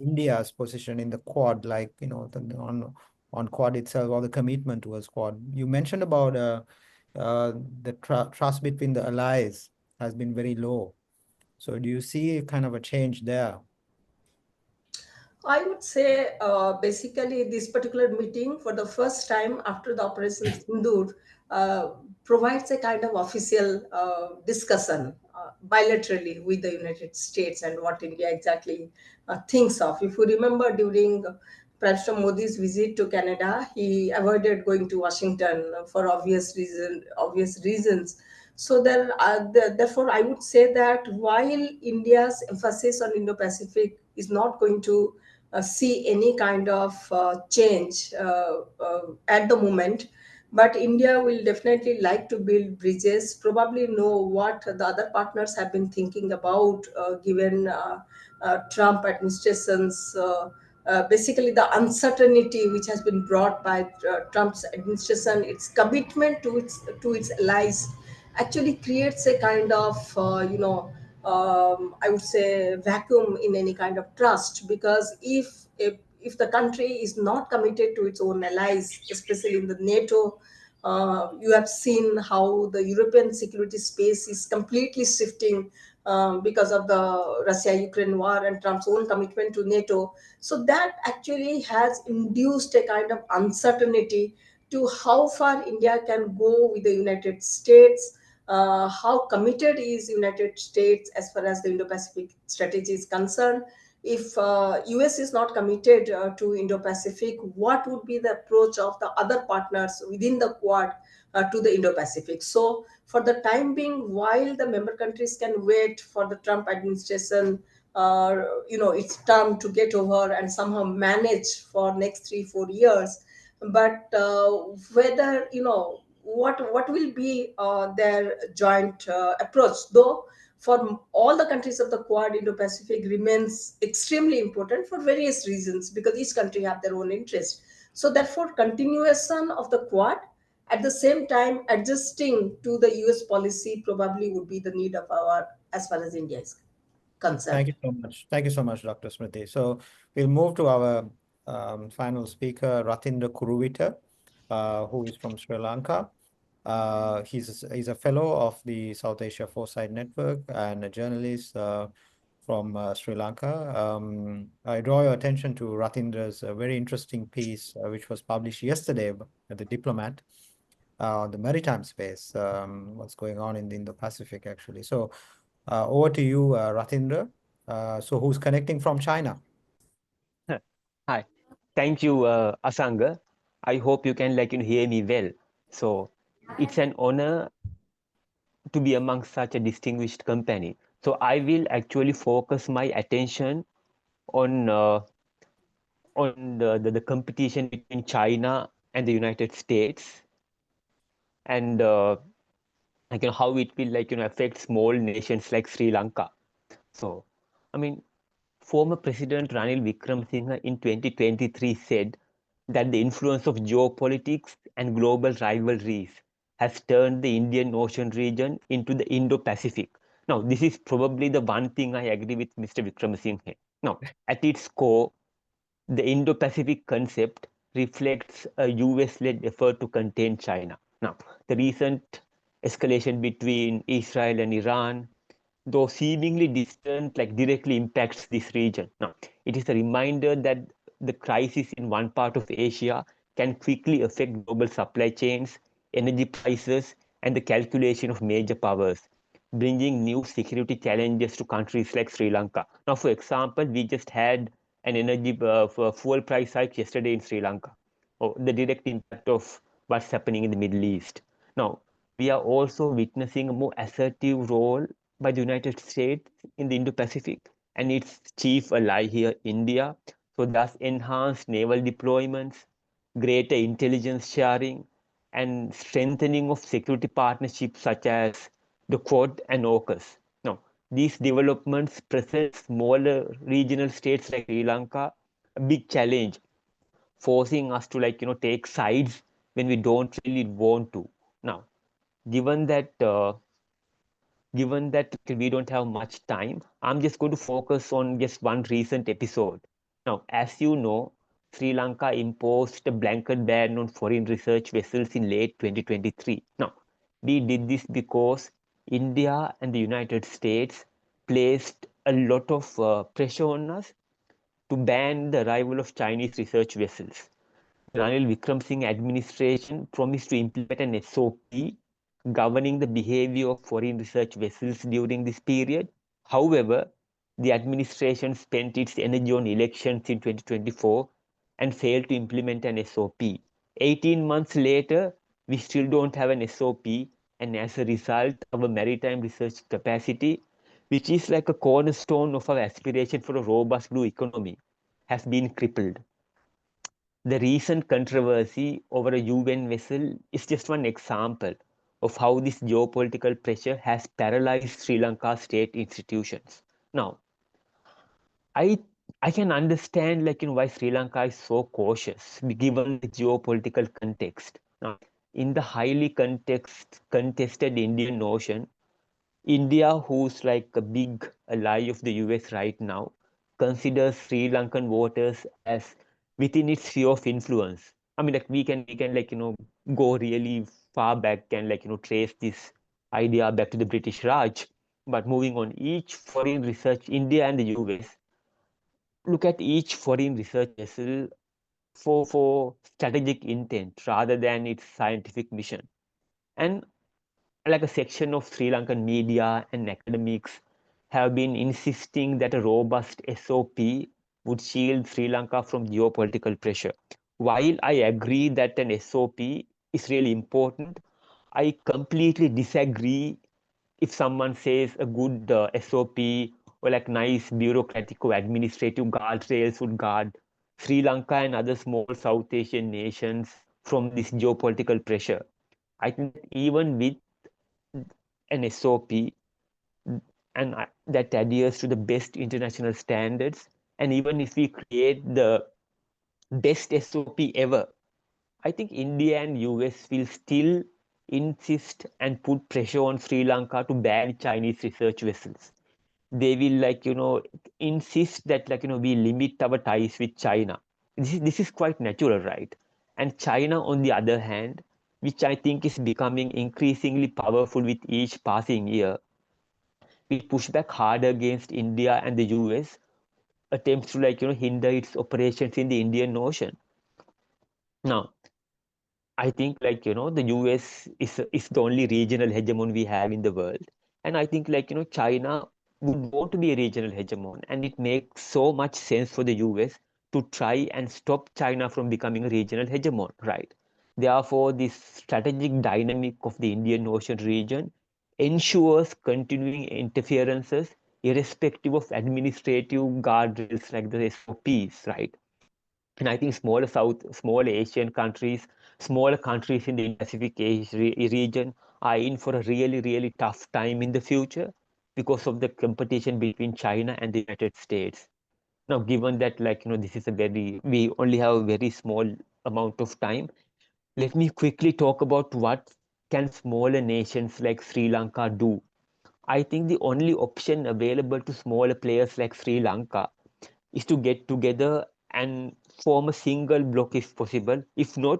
India's position in the Quad, like, on Quad itself, or the commitment towards Quad? You mentioned about the trust between the allies has been very low. So do you see kind of a change there? I would say basically this particular meeting, for the first time after the Operation Sindoor, provides a kind of official discussion bilaterally with the United States and what India exactly thinks of. If you remember, during Prime Minister Modi's visit to Canada, he avoided going to Washington for obvious reasons. So therefore, I would say that while India's emphasis on Indo-Pacific is not going to see any kind of change at the moment, but India will definitely like to build bridges, probably know what the other partners have been thinking about, given Trump administration's basically the uncertainty which has been brought by Trump's administration. Its commitment to its allies actually creates a kind of I would say vacuum in any kind of trust, because if the country is not committed to its own allies, especially in the NATO, you have seen how the European security space is completely shifting because of the Russia-Ukraine war and Trump's own commitment to NATO. So that actually has induced a kind of uncertainty to how far India can go with the United States. how committed is United States as far as the Indo-Pacific strategy is concerned. If US is not committed to Indo-Pacific, what would be the approach of the other partners within the Quad to the Indo-Pacific? So for the time being, while the member countries can wait for the Trump administration, its term to get over and somehow manage for next 3-4 years, but whether, what will be their joint approach, though for all the countries of the Quad, Indo-Pacific remains extremely important for various reasons, because each country have their own interest. So therefore, continuation of the Quad, at the same time adjusting to the US policy, probably would be the need of our, as far as India is concerned. Thank you so much. Thank you so much, Dr. Smriti. So we'll move to our final speaker, Ratindra Kuruvita, who is from Sri Lanka. He's a fellow of the South Asia Foresight Network and a journalist from Sri Lanka. I draw your attention to Ratindra's very interesting piece, which was published yesterday at the Diplomat, the maritime space, what's going on in the Indo-Pacific, actually. So over to you, Ratindra. So who's connecting from China? Hi, thank you, Asanga. I hope you can hear me well. So it's an honor to be among such a distinguished company. So I will actually focus my attention on the competition between China and the United States, and how it will affect small nations like Sri Lanka. So, former President Ranil Wickremesinghe in 2023 said that the influence of geopolitics and global rivalries has turned the Indian Ocean region into the Indo-Pacific. Now, this is probably the one thing I agree with Mr. Wickremesinghe. Now, at its core, the Indo-Pacific concept reflects a US-led effort to contain China. Now, the recent escalation between Israel and Iran, though seemingly distant, directly impacts this region. Now, it is a reminder that the crisis in one part of Asia can quickly affect global supply chains, energy prices, and the calculation of major powers, bringing new security challenges to countries like Sri Lanka. Now, for example, we just had an energy fuel price hike yesterday in Sri Lanka, or the direct impact of what's happening in the Middle East. Now, we are also witnessing a more assertive role by the United States in the Indo-Pacific and its chief ally here, India. So thus enhanced naval deployments, greater intelligence sharing, and strengthening of security partnerships such as the Quad and AUKUS. Now, these developments present smaller regional states like Sri Lanka a big challenge, forcing us to take sides when we don't really want to. Now, given that we don't have much time, I'm just going to focus on just one recent episode. Now, as you know, Sri Lanka imposed a blanket ban on foreign research vessels in late 2023. Now, we did this because India and the United States placed a lot of pressure on us to ban the arrival of Chinese research vessels. The Ranil Wickremesinghe administration promised to implement an SOP governing the behavior of foreign research vessels during this period. However, the administration spent its energy on elections in 2024 and failed to implement an SOP. 18 months later, we still don't have an SOP, and as a result, our maritime research capacity, which is like a cornerstone of our aspiration for a robust blue economy, has been crippled. The recent controversy over a UN vessel is just one example of how this geopolitical pressure has paralyzed Sri Lanka's state institutions. Now, I can understand why Sri Lanka is so cautious given the geopolitical context. Now, in the highly contested Indian Ocean, India, who's like a big ally of the US right now, considers Sri Lankan waters as within its sphere of influence. We can go really far back and trace this idea back to the British Raj. But moving on, each foreign research, India and the US, look at each foreign research vessel for strategic intent rather than its scientific mission. And like a section of Sri Lankan media and academics have been insisting that a robust SOP would shield Sri Lanka from geopolitical pressure. While I agree that an SOP is really important, I completely disagree if someone says a good SOP or like nice bureaucratic or administrative guardrails would guard Sri Lanka and other small South Asian nations from this geopolitical pressure. I think that even with an SOP and that adheres to the best international standards, and even if we create the best SOP ever, I think India and US will still insist and put pressure on Sri Lanka to ban Chinese research vessels. They will insist that we limit our ties with China. This is quite natural, right? And China, on the other hand, which I think is becoming increasingly powerful with each passing year, will push back harder against India and the US attempts to hinder its operations in the Indian Ocean. Now, I think the US is the only regional hegemon we have in the world, and I think China would want to be a regional hegemon, and it makes so much sense for the US to try and stop China from becoming a regional hegemon, right? Therefore, this strategic dynamic of the Indian Ocean region ensures continuing interferences irrespective of administrative guardrails like the SOPs, right? And I think small Asian countries, smaller countries in the Indo-Pacific region are in for a really, really tough time in the future because of the competition between China and the United States. Now, given that this is we only have a very small amount of time, let me quickly talk about what can smaller nations like Sri Lanka do. I think the only option available to smaller players like Sri Lanka is to get together and form a single block if possible, if not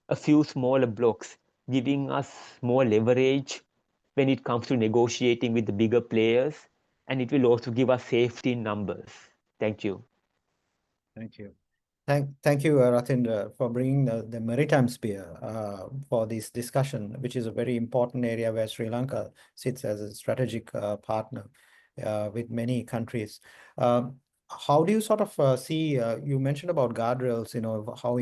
a few smaller blocks, giving us more leverage when it comes to negotiating with the bigger players, and it will also give us safety in numbers. Thank you. Thank you. Thank you, Ratindra, for bringing the maritime sphere for this discussion, which is a very important area where Sri Lanka sits as a strategic partner with many countries. How do you sort of see, you mentioned about guardrails, how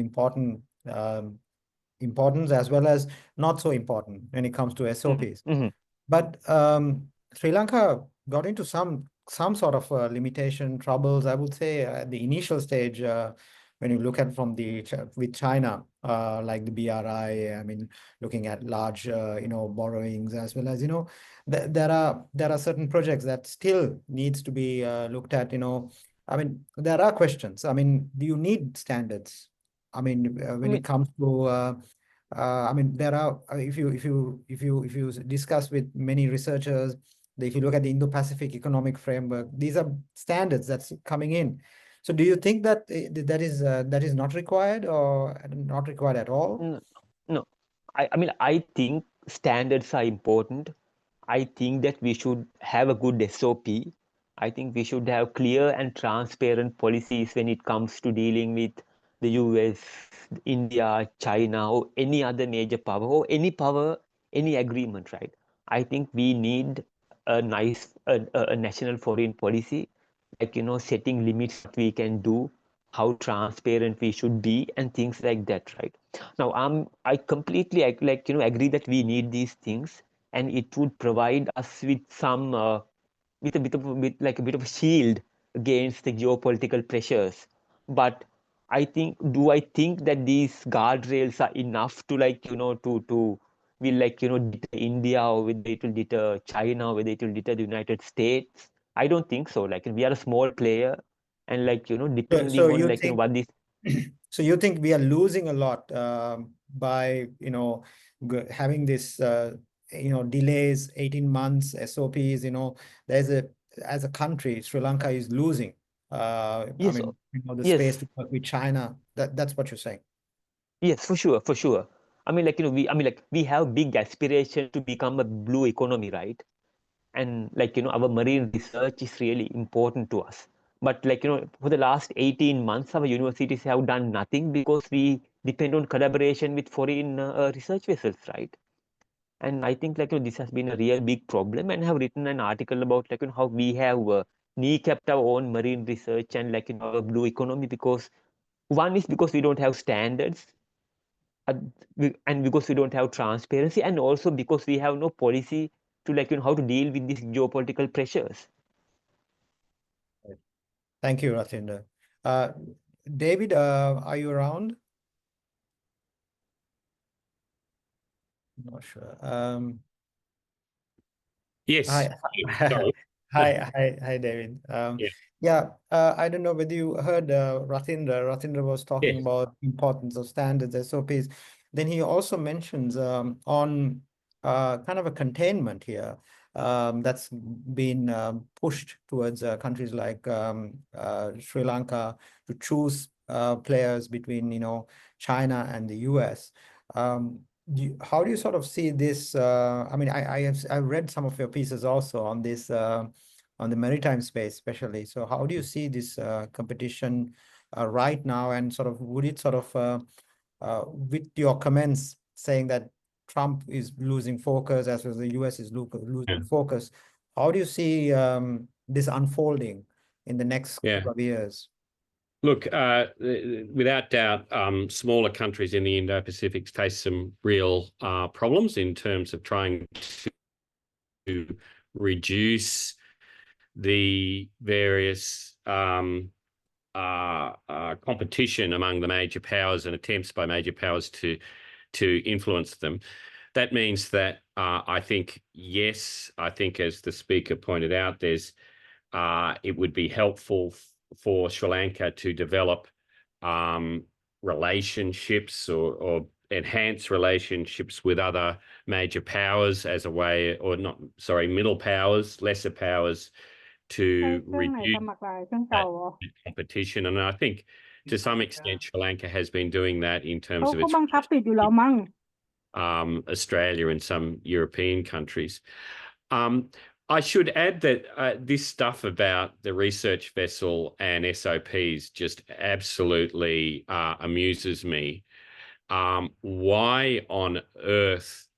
importance as well as not so important when it comes to SOPs. Mm-hmm. But Sri Lanka got into some sort of limitation troubles, I would say, at the initial stage when you look at from with China, like the BRI. I mean, looking at large, borrowings as well as there are certain projects that still needs to be looked at. I mean, there are questions. I mean, do you need standards? I mean, when it comes to I mean, there are if you discuss with many researchers, if you look at the Indo-Pacific economic framework, these are standards that's coming in. So, do you think that that is not required or not required at all? No. I mean, I think standards are important. I think that we should have a good SOP. I think we should have clear and transparent policies when it comes to dealing with the US, India, China, or any other major power, or any power, any agreement, right? I think we need a nice a national foreign policy, setting limits what we can do, how transparent we should be, and things like that, right? Now, I completely agree that we need these things, and it would provide us with some with a bit of a shield against the geopolitical pressures. But I think that these guardrails are enough to deter India, or whether it will deter China, or whether it will deter the United States? I don't think so. We are a small player, and depending So on you think, what this. so you think we are losing a lot by having this delays, 18 months, SOPs, as a country, Sri Lanka is losing. Yes, I mean, the yes. space to work with China. That's what you're saying. Yes, for sure. I mean, we have big aspirations to become a blue economy, right? And our marine research is really important to us. But for the last 18 months, our universities have done nothing because we depend on collaboration with foreign research vessels, right? And I think this has been a real big problem, and I have written an article about how we have kneecapped our own marine research and our blue economy, because one is because we don't have standards, and because we don't have transparency, and also because we have no policy to how to deal with these geopolitical pressures. Thank you, Ratinder. David, are you around? Not sure. Yes. Hi, Sorry. hi, David. Yeah. I don't know whether you heard Ratinder. Ratinder was talking Yes. about importance of standards, SOPs. Then he also mentions on kind of a containment here that's been pushed towards countries like Sri Lanka to choose players between, China and the US. How do you sort of see this? I mean, I've read some of your pieces also on this on the maritime space, especially. So how do you see this competition right now, and sort of would it sort of with your comments saying that Trump is losing focus as well as the US is losing focus, how do you see this unfolding in the next couple of years? Look, without doubt, smaller countries in the Indo-Pacific face some real problems in terms of trying to reduce the various competition among the major powers and attempts by major powers to influence them. That means that I think, yes, I think as the speaker pointed out, there's it would be helpful for Sri Lanka to develop relationships or enhance relationships with other major powers as a way, or not, sorry, middle powers, lesser powers, to reduce that competition. And I think to some extent Sri Lanka has been doing that in terms of its Australia and some European countries. I should add that this stuff about the research vessel and SOPs just absolutely amuses me. Why on earth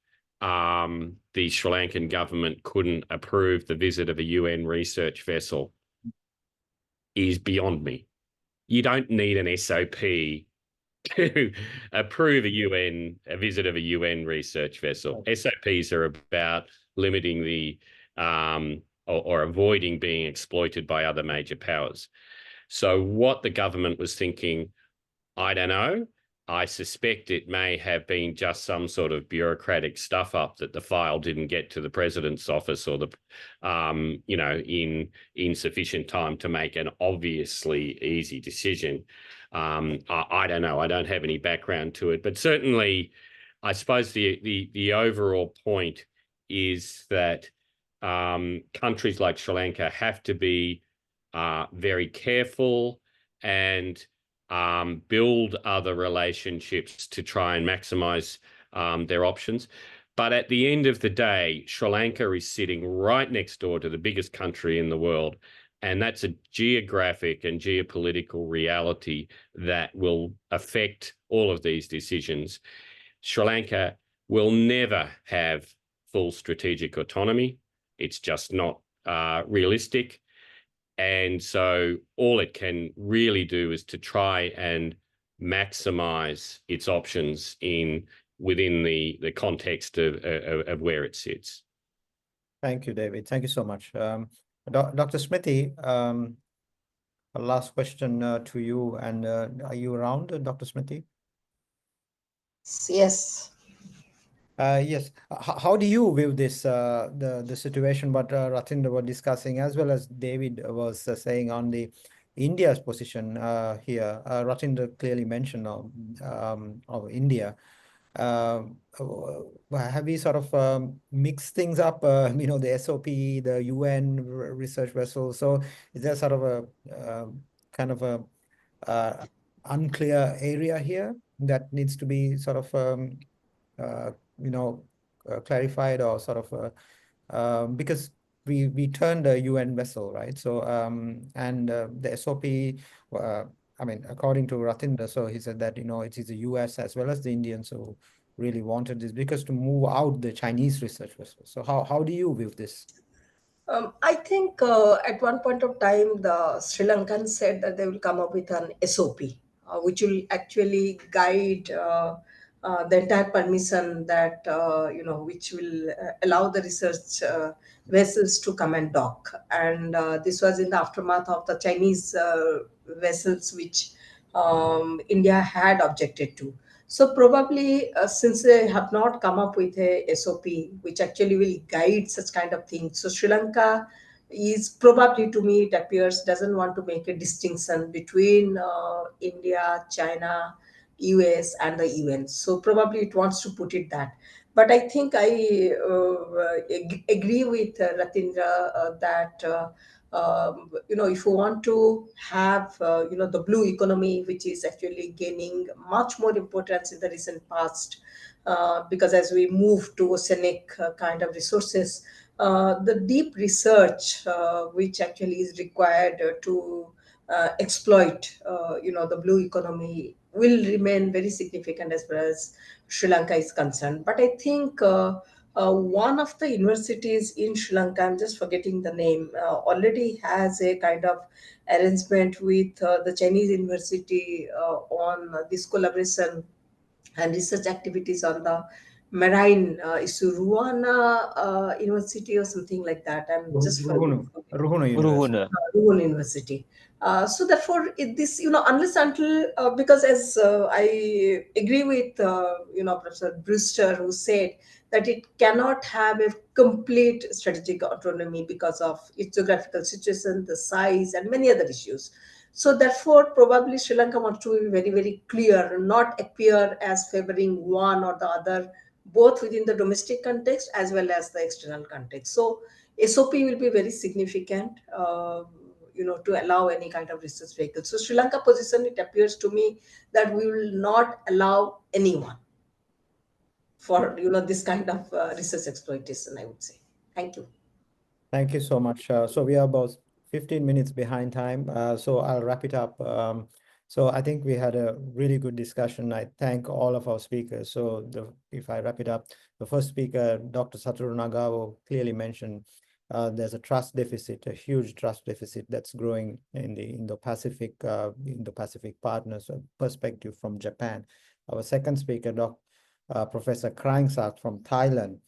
the Sri Lankan government couldn't approve the visit of a UN research vessel is beyond me. You don't need an SOP to approve a visit of a UN research vessel. SOPs are about limiting the or avoiding being exploited by other major powers. So what the government was thinking, I don't know. I suspect it may have been just some sort of bureaucratic stuff up that the file didn't get to the president's office or the, in sufficient time to make an obviously easy decision. I don't know. I don't have any background to it, but certainly, I suppose the overall point is that countries like Sri Lanka have to be very careful and build other relationships to try and maximize their options. But at the end of the day, Sri Lanka is sitting right next door to the biggest country in the world. And that's a geographic and geopolitical reality that will affect all of these decisions. Sri Lanka will never have full strategic autonomy. It's just not realistic. And so all it can really do is to try and maximize its options within the context of where it sits. Thank you, David. Thank you so much. Dr. Smithy, a last question to you. And are you around, Dr. Smithy? Yes. Yes. How do you view this the situation what Ratinder was discussing, as well as David was saying on the India's position here? Ratinder clearly mentioned of India. Have we sort of mixed things up? The SOP, the UN research vessel. So is there sort of a kind of a unclear area here that needs to be sort of clarified, or sort of because we turned a UN vessel, right? So and the SOP, I mean, according to Ratinder, so he said that it is the US as well as the Indians who really wanted this because to move out the Chinese research vessels. So how do you view this? I think at one point of time, the Sri Lankans said that they will come up with an SOP, which will actually guide the entire permission that, which will allow the research vessels to come and dock. And this was in the aftermath of the Chinese vessels, which India had objected to. So probably since they have not come up with a SOP, which actually will guide such kind of things. So Sri Lanka is probably, to me, it appears, doesn't want to make a distinction between India, China, US and the UN. So probably it wants to put it that. But I think I agree with Ratindra that if you want to have, the blue economy, which is actually gaining much more importance in the recent past, because as we move to oceanic kind of resources, the deep research, which actually is required to exploit, the blue economy will remain very significant as far as Sri Lanka is concerned. But I think one of the universities in Sri Lanka, I'm just forgetting the name, already has a kind of arrangement with the Chinese university on this collaboration and research activities on the marine issue. Ruana University or something like that. I'm just Ruhunu University. Ruhuna. Ruhun University. So therefore, this, unless until, because as I agree with, Professor Brewster, who said that it cannot have a complete strategic autonomy because of its geographical situation, the size, and many other issues. So therefore, probably Sri Lanka wants to be very, very clear, not appear as favoring one or the other, both within the domestic context as well as the external context. So SOP will be very significant, to allow any kind of research vehicle. So Sri Lanka position, it appears to me that we will not allow anyone for, this kind of research exploitation, I would say. Thank you. Thank you so much. So we are about 15 minutes behind time. So I'll wrap it up. So I think we had a really good discussion. I thank all of our speakers. So if I wrap it up, the first speaker, Dr. Satoru Nagawa, clearly mentioned there's a trust deficit, a huge trust deficit that's growing in the Indo-Pacific partners perspective from Japan. Our second speaker, Professor Kraingsak from Thailand,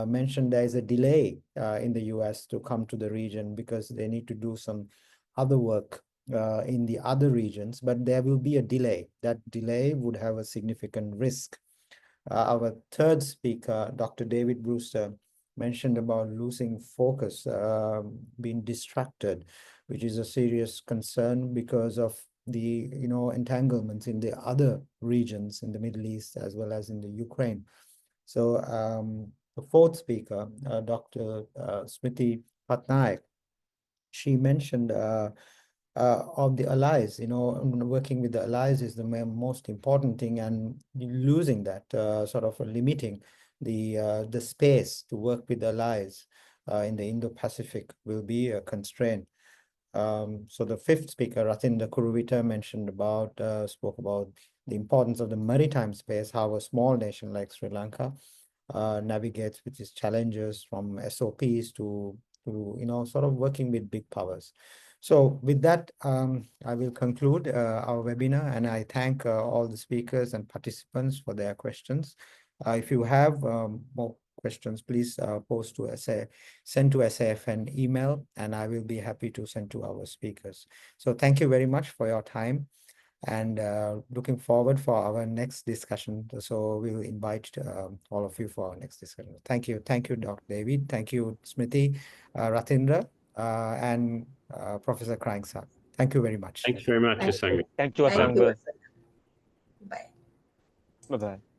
mentioned there is a delay in the US to come to the region because they need to do some other work in the other regions, but there will be a delay. That delay would have a significant risk. Our third speaker, Dr. David Brewster, mentioned about losing focus, being distracted, which is a serious concern because of the entanglements in the other regions in the Middle East as well as in the Ukraine. So the fourth speaker, Dr. Smriti Patnaik, she mentioned of the allies, working with the allies is the most important thing, and losing that, sort of limiting the space to work with the allies in the Indo-Pacific will be a constraint. So the fifth speaker, Ratindra Kuruvita, spoke about the importance of the maritime space, how a small nation like Sri Lanka navigates with its challenges from SOPs to sort of working with big powers. So with that, I will conclude our webinar, and I thank all the speakers and participants for their questions. If you have more questions, please send to SAFN email, and I will be happy to send to our speakers. So thank you very much for your time, and looking forward for our next discussion. So we'll invite all of you for our next discussion. Thank you, Dr. David. Thank you, Smriti, Ratindra, and Professor Kraingsak. Thank you very much. Thanks very much, Asanga. Thank you, Thank you. Asanga. Bye. Bye-bye.